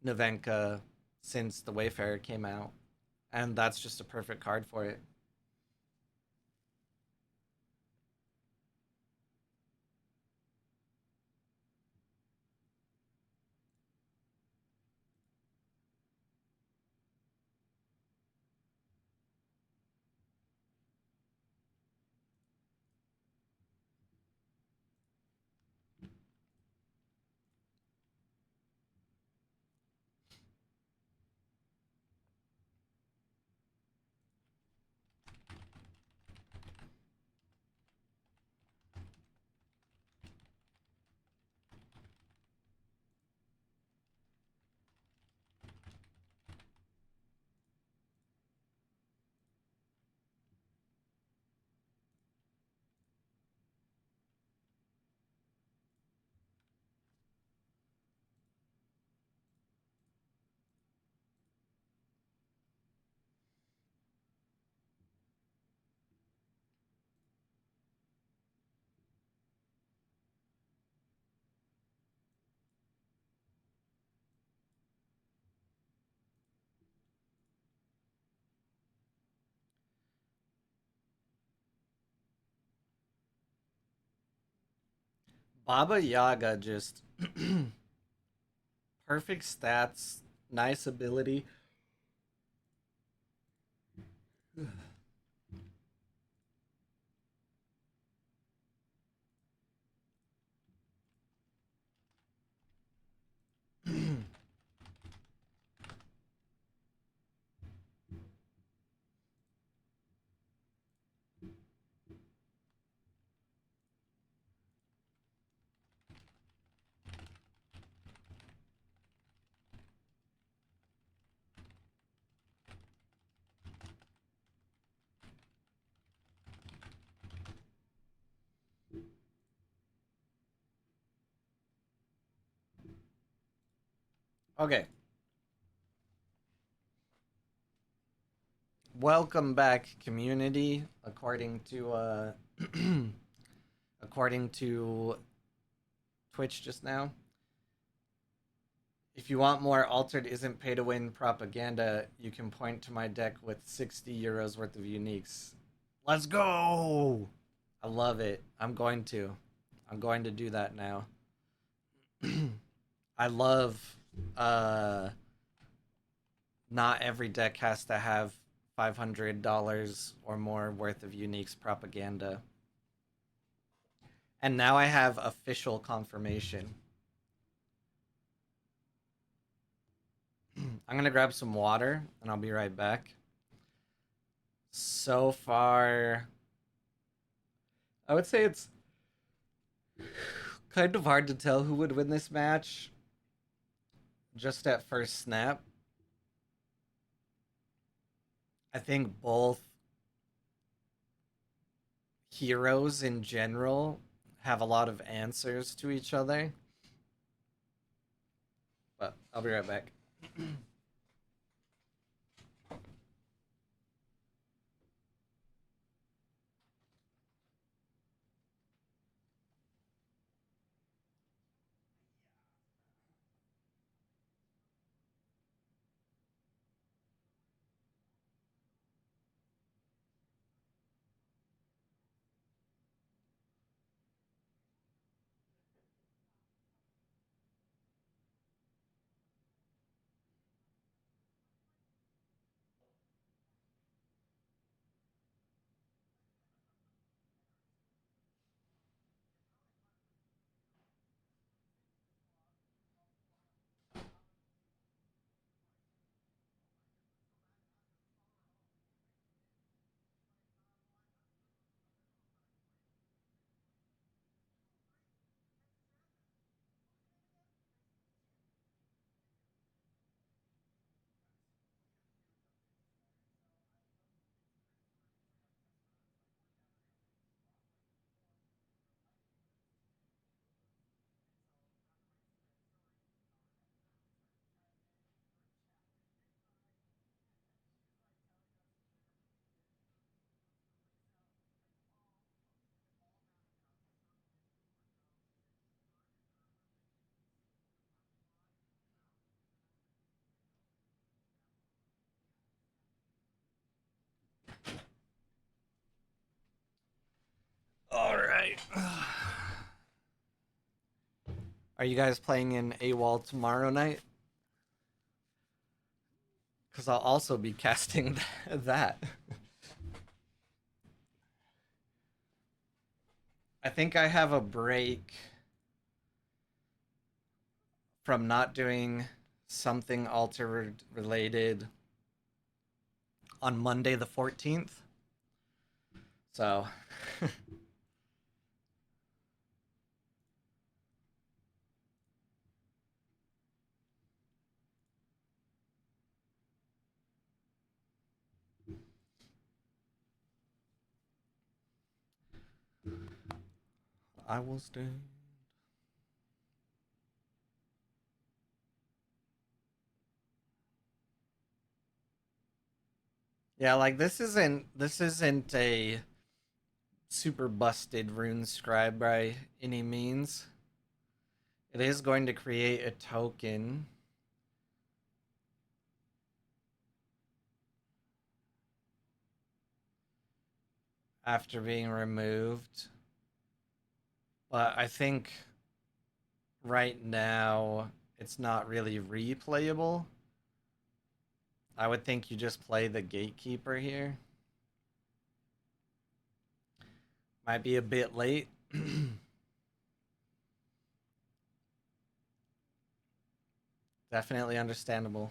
Navenka since the Wayfarer came out, and that's just a perfect card for it. Baba Yaga just perfect stats, nice ability. Okay, welcome back, community. According to Twitch just now, if you want more altered isn't pay to win propaganda, you can point to my deck with 60 euros worth of uniques. Let's go! I love it. I'm going to. I'm going to do that now. I love not every deck has to have $500 or more worth of uniques propaganda. And now I have official confirmation. I'm going to grab some water and I'll be right back. So far, I would say it's kind of hard to tell who would win this match just at first snap. I think both heroes in general have a lot of answers to each other. But I'll be right back. right. Are you guys playing in AWOL tomorrow night? Because I'll also be casting that. I think I have a break from not doing something altered related on Monday the 14th. So I will stay. Yeah, like this isn't a super busted rune scribe by any means. It is going to create a token. After being removed. But I think right now it's not really replayable. I would think you just play the gatekeeper here. Might be a bit late. Definitely understandable.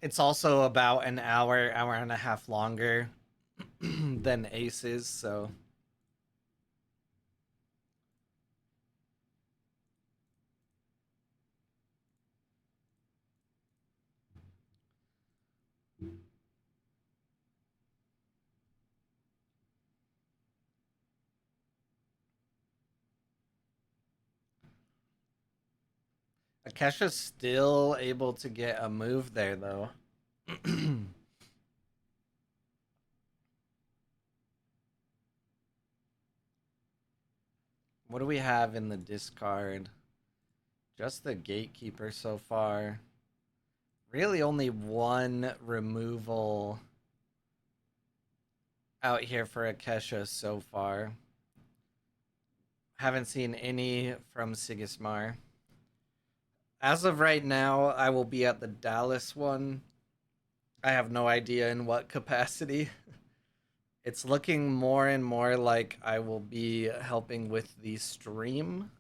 It's also about an hour, hour and a half longer than Aces, so Akesha's still able to get a move there though. What do we have in the discard? Just the gatekeeper so far. Really only one removal out here for Akesha so far. Haven't seen any from Sigismar. As of right now, I will be at the Dallas one. I have no idea in what capacity. It's looking more and more like I will be helping with the stream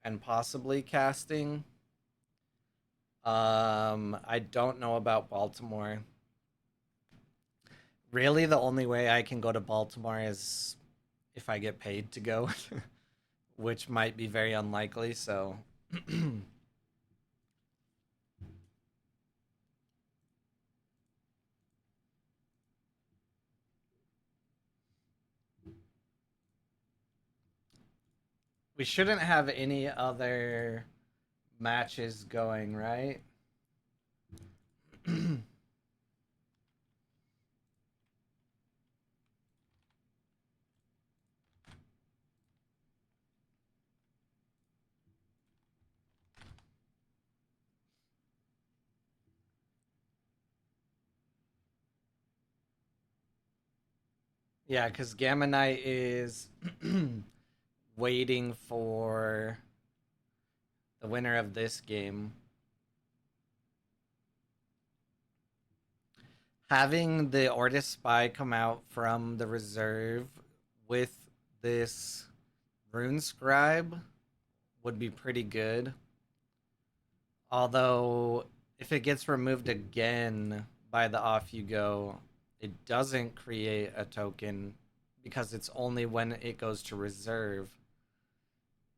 and possibly casting. I don't know about Baltimore. Really, the only way I can go to Baltimore is if I get paid to go, which might be very unlikely. So, we shouldn't have any other matches going, right? Yeah, because Gamma Knight is waiting for the winner of this game. Having the Ortis Spy come out from the reserve with this Rune Scribe would be pretty good. Although, if it gets removed again by the Off You Go, it doesn't create a token because it's only when it goes to reserve,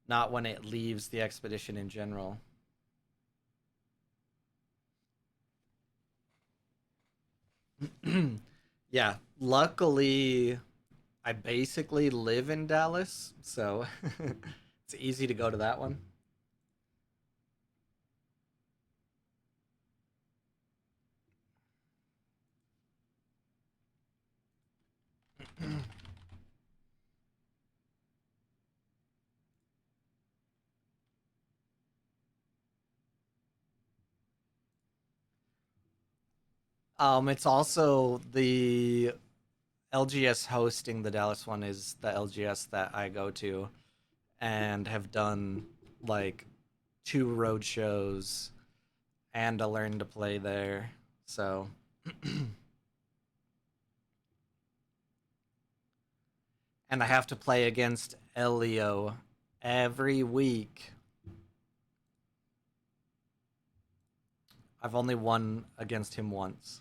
not when it leaves the expedition in general. Yeah, luckily, I basically live in Dallas, so it's easy to go to that one. It's also the LGS hosting the Dallas one is the LGS that I go to and have done like two road shows and a learn to play there. So, and I have to play against Elio every week. I've only won against him once.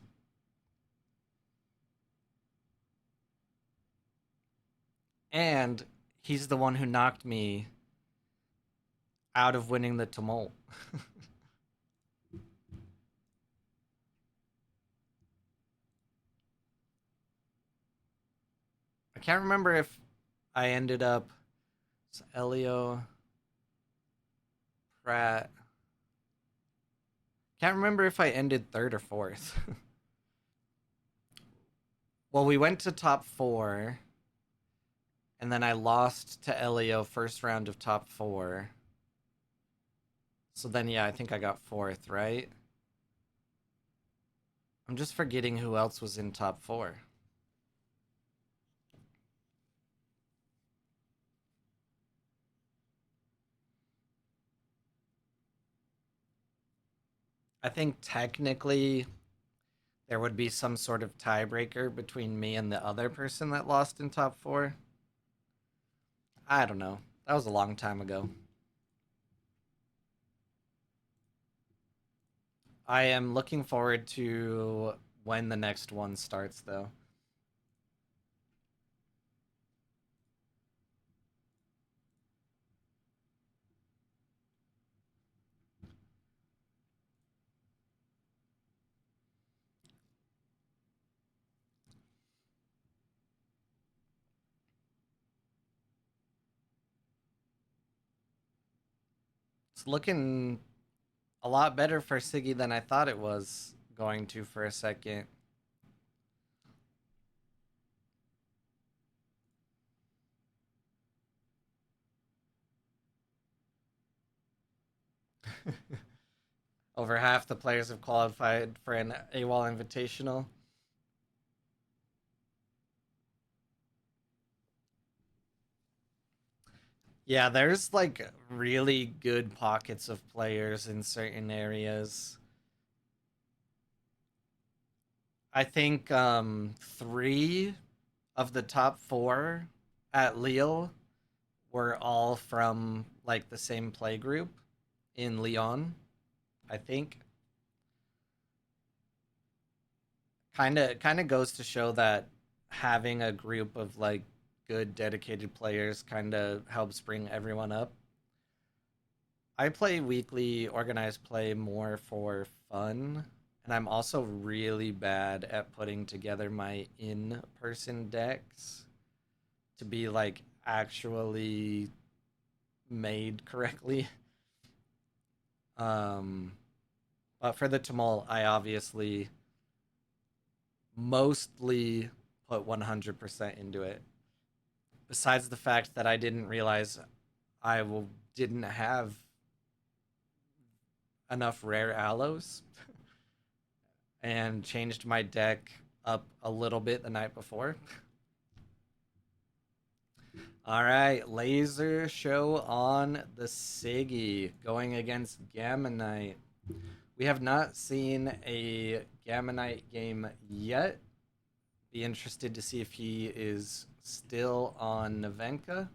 And he's the one who knocked me out of winning the tumult. I can't remember if I ended up Elio Pratt. Can't remember if I ended third or fourth. Well, we went to top four, and then I lost to Elio first round of top four. So then, yeah, I think I got fourth, right? I'm just forgetting who else was in top four. I think technically there would be some sort of tiebreaker between me and the other person that lost in top four. I don't know. That was a long time ago. I am looking forward to when the next one starts, though. It's looking a lot better for Siggy than I thought it was going to for a second. Over half the players have qualified for an AWOL Invitational. Yeah, there's like really good pockets of players in certain areas. I think three of the top four at Lille were all from like the same play group in Lyon, I think. Kind of goes to show that having a group of like good dedicated players kind of helps bring everyone up. I play weekly organized play more for fun, and I'm also really bad at putting together my in-person decks to be like actually made correctly. Um, but for the tumult, I obviously mostly put 100% into it. Besides the fact that I didn't realize didn't have enough rare aloes and changed my deck up a little bit the night before. All right, laser show on the Siggy going against Gamma Knight. We have not seen a Gamma Knight game yet. Be interested to see if he is still on Navenka.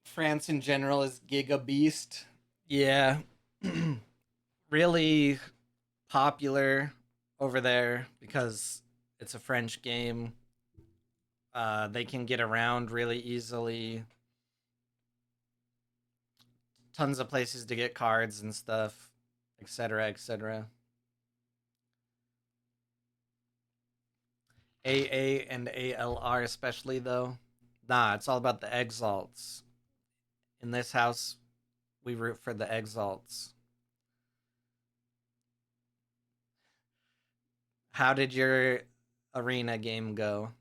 France in general is Giga Beast. Yeah. Really popular over there because it's a French game. They can get around really easily. tons of places to get cards and stuff, etc., etc. AA and ALR especially though. Nah, it's all about the exalts. In this house, we root for the exalts. How did your arena game go?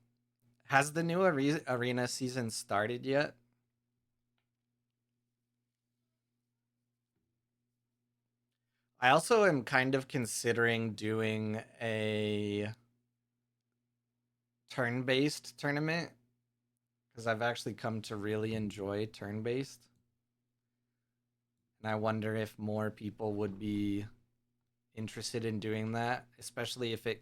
Has the new arena season started yet? I also am kind of considering doing a turn-based tournament because I've actually come to really enjoy turn-based, and I wonder if more people would be interested in doing that, especially if it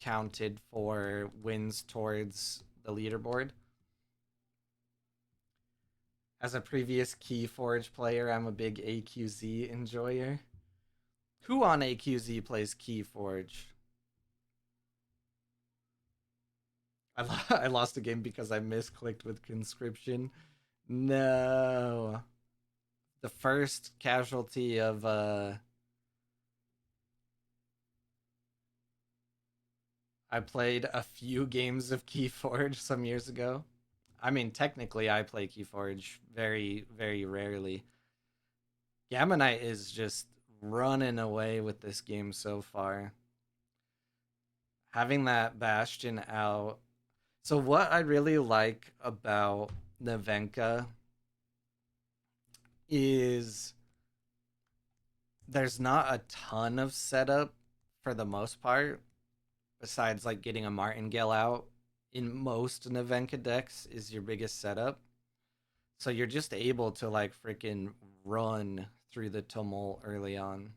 counted for wins towards the leaderboard. As a previous Keyforge player, I'm a big AQZ enjoyer. Who on AQZ plays Keyforge? I lost a game because I misclicked with conscription. No. The first casualty of I played a few games of Keyforge some years ago. I mean, technically I play Keyforge very, very rarely. Gamma Knight is just running away with this game so far. Having that Bastion out. So what I really like about Nevenka is there's not a ton of setup for the most part, besides like getting a Martingale out in most Nevenka decks is your biggest setup. So you're just able to like freaking run through the tumult early on.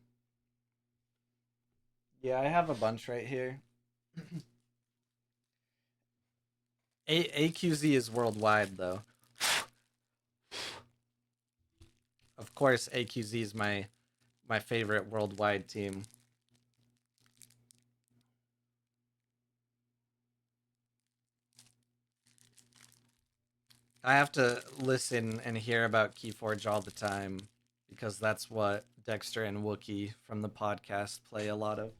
Yeah, I have a bunch right here. AQZ is worldwide though. Of course, AQZ is my favorite worldwide team. I have to listen and hear about Keyforge all the time because that's what Dexter and Wookie from the podcast play a lot of.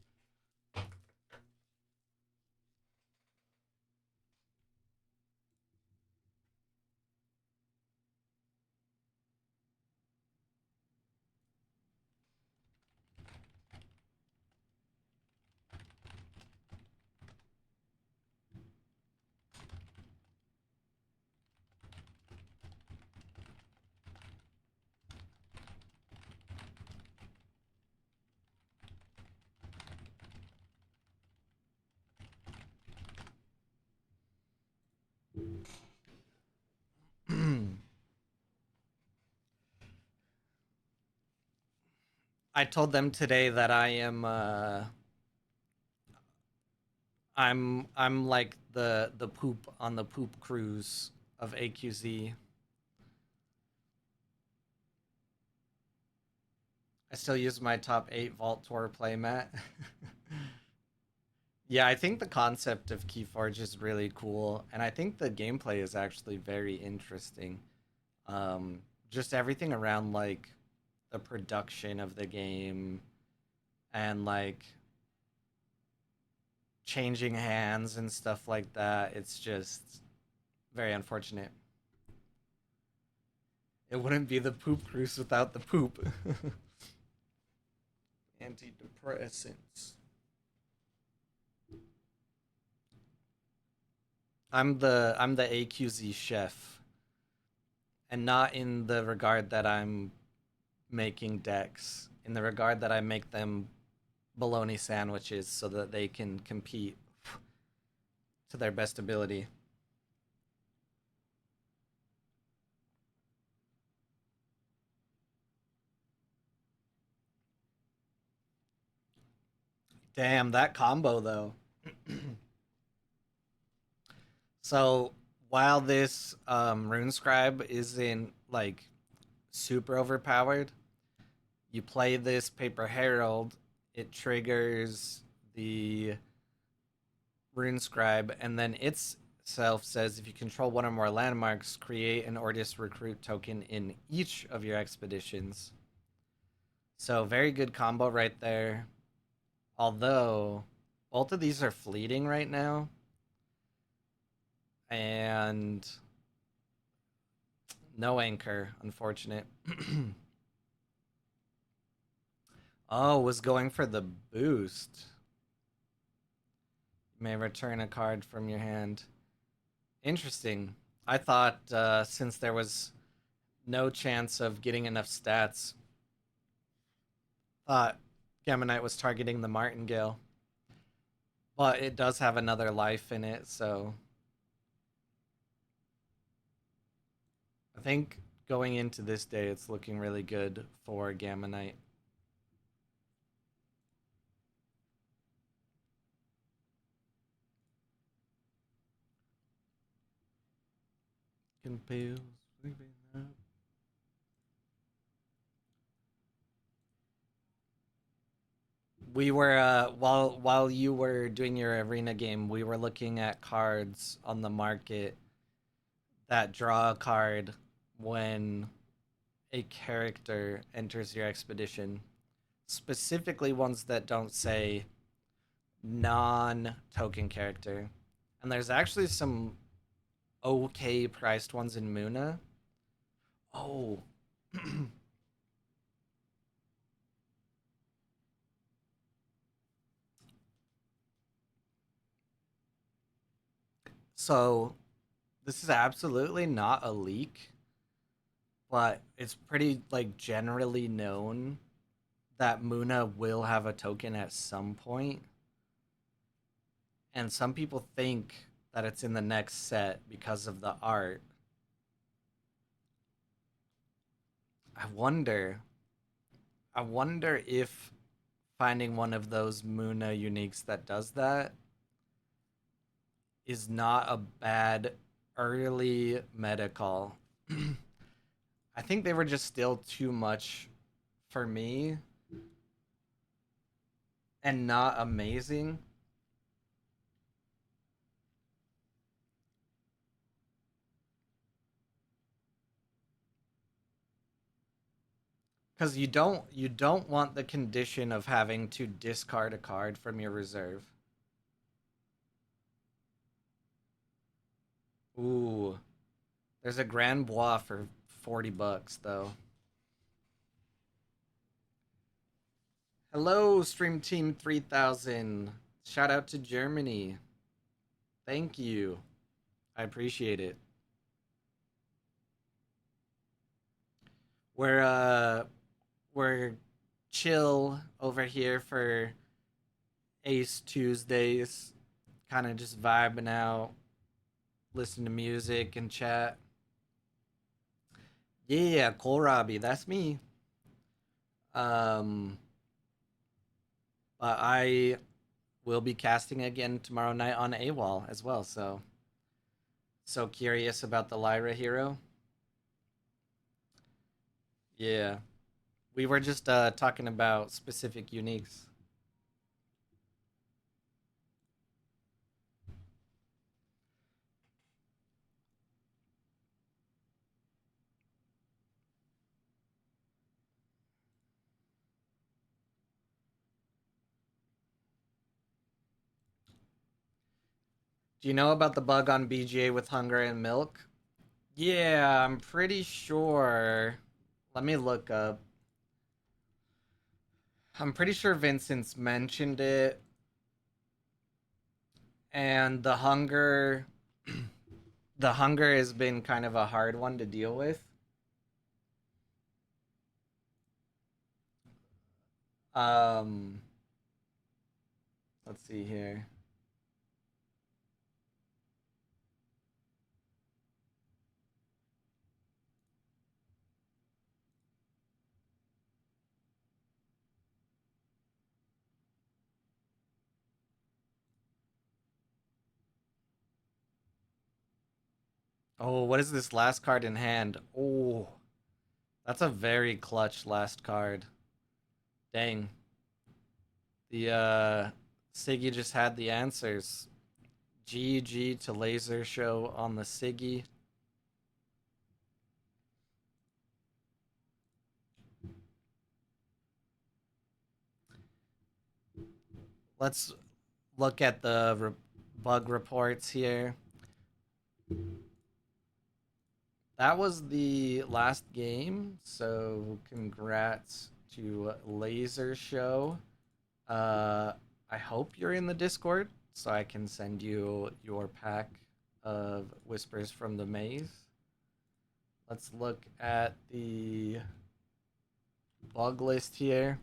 I told them today that I'm like the poop on the poop cruise of AQZ. I still use my top 8 Vault Tour playmat. Yeah, I think the concept of Keyforge is really cool, and I think the gameplay is actually very interesting. Just everything around like the production of the game and like changing hands and stuff like that. It's just very unfortunate. It wouldn't be the poop cruise without the poop. Antidepressants. I'm the AQZ chef, and not in the regard that I'm making decks. In the regard that I make them bologna sandwiches so that they can compete to their best ability. Damn, that combo though. So while this rune scribe isn't like super overpowered, you play this paper herald, it triggers the rune scribe, and then its itself says if you control one or more landmarks, create an Ordis recruit token in each of your expeditions. So very good combo right there. Although both of these are fleeting right now. And no anchor, unfortunate. Oh, was going for the boost. You may return a card from your hand. Interesting. I thought since there was no chance of getting enough stats, thought Gamma Knight was targeting the Martingale. But it does have another life in it, so I think going into this day, it's looking really good for Gamma Knight. Can feel sleeping up. We were while you were doing your arena game, we were looking at cards on the market that draw a card when a character enters your expedition. Specifically ones that don't say non-token character. And there's actually some okay priced ones in Muna. Oh. So this is absolutely not a leak, but it's pretty like generally known that Muna will have a token at some point. And some people think that it's in the next set because of the art. I wonder I wonder if finding one of those Muna uniques that does that is not a bad early meta call. I think they were just still too much for me and not amazing. Because you don't want the condition of having to discard a card from your reserve. Ooh, there's a Grand Bois for $40 though. Hello, Stream Team 3000. Shout out to Germany. Thank you. I appreciate it. We're uh we're chill over here for Ace Tuesdays, kind of just vibing out, listen to music and chat. Yeah, Kohlrabi, that's me. Um, but I will be casting again tomorrow night on AWOL as well. So curious about the Lyra hero. Yeah, we were just talking about specific uniques. Do you know about the bug on BGA with hunger and milk? Yeah, I'm pretty sure. Let me look up. I'm pretty sure Vincent's mentioned it, and the hunger has been kind of a hard one to deal with. Um, let's see here. Oh, what is this last card in hand? Oh, that's a very clutch last card. Dang. The Siggy just had the answers. GG to Laser Show on the Siggy. Let's look at the bug reports here. That was the last game, so congrats to Laser Show. I hope you're in the Discord so I can send you your pack of Whispers from the Maze. Let's look at the bug list here.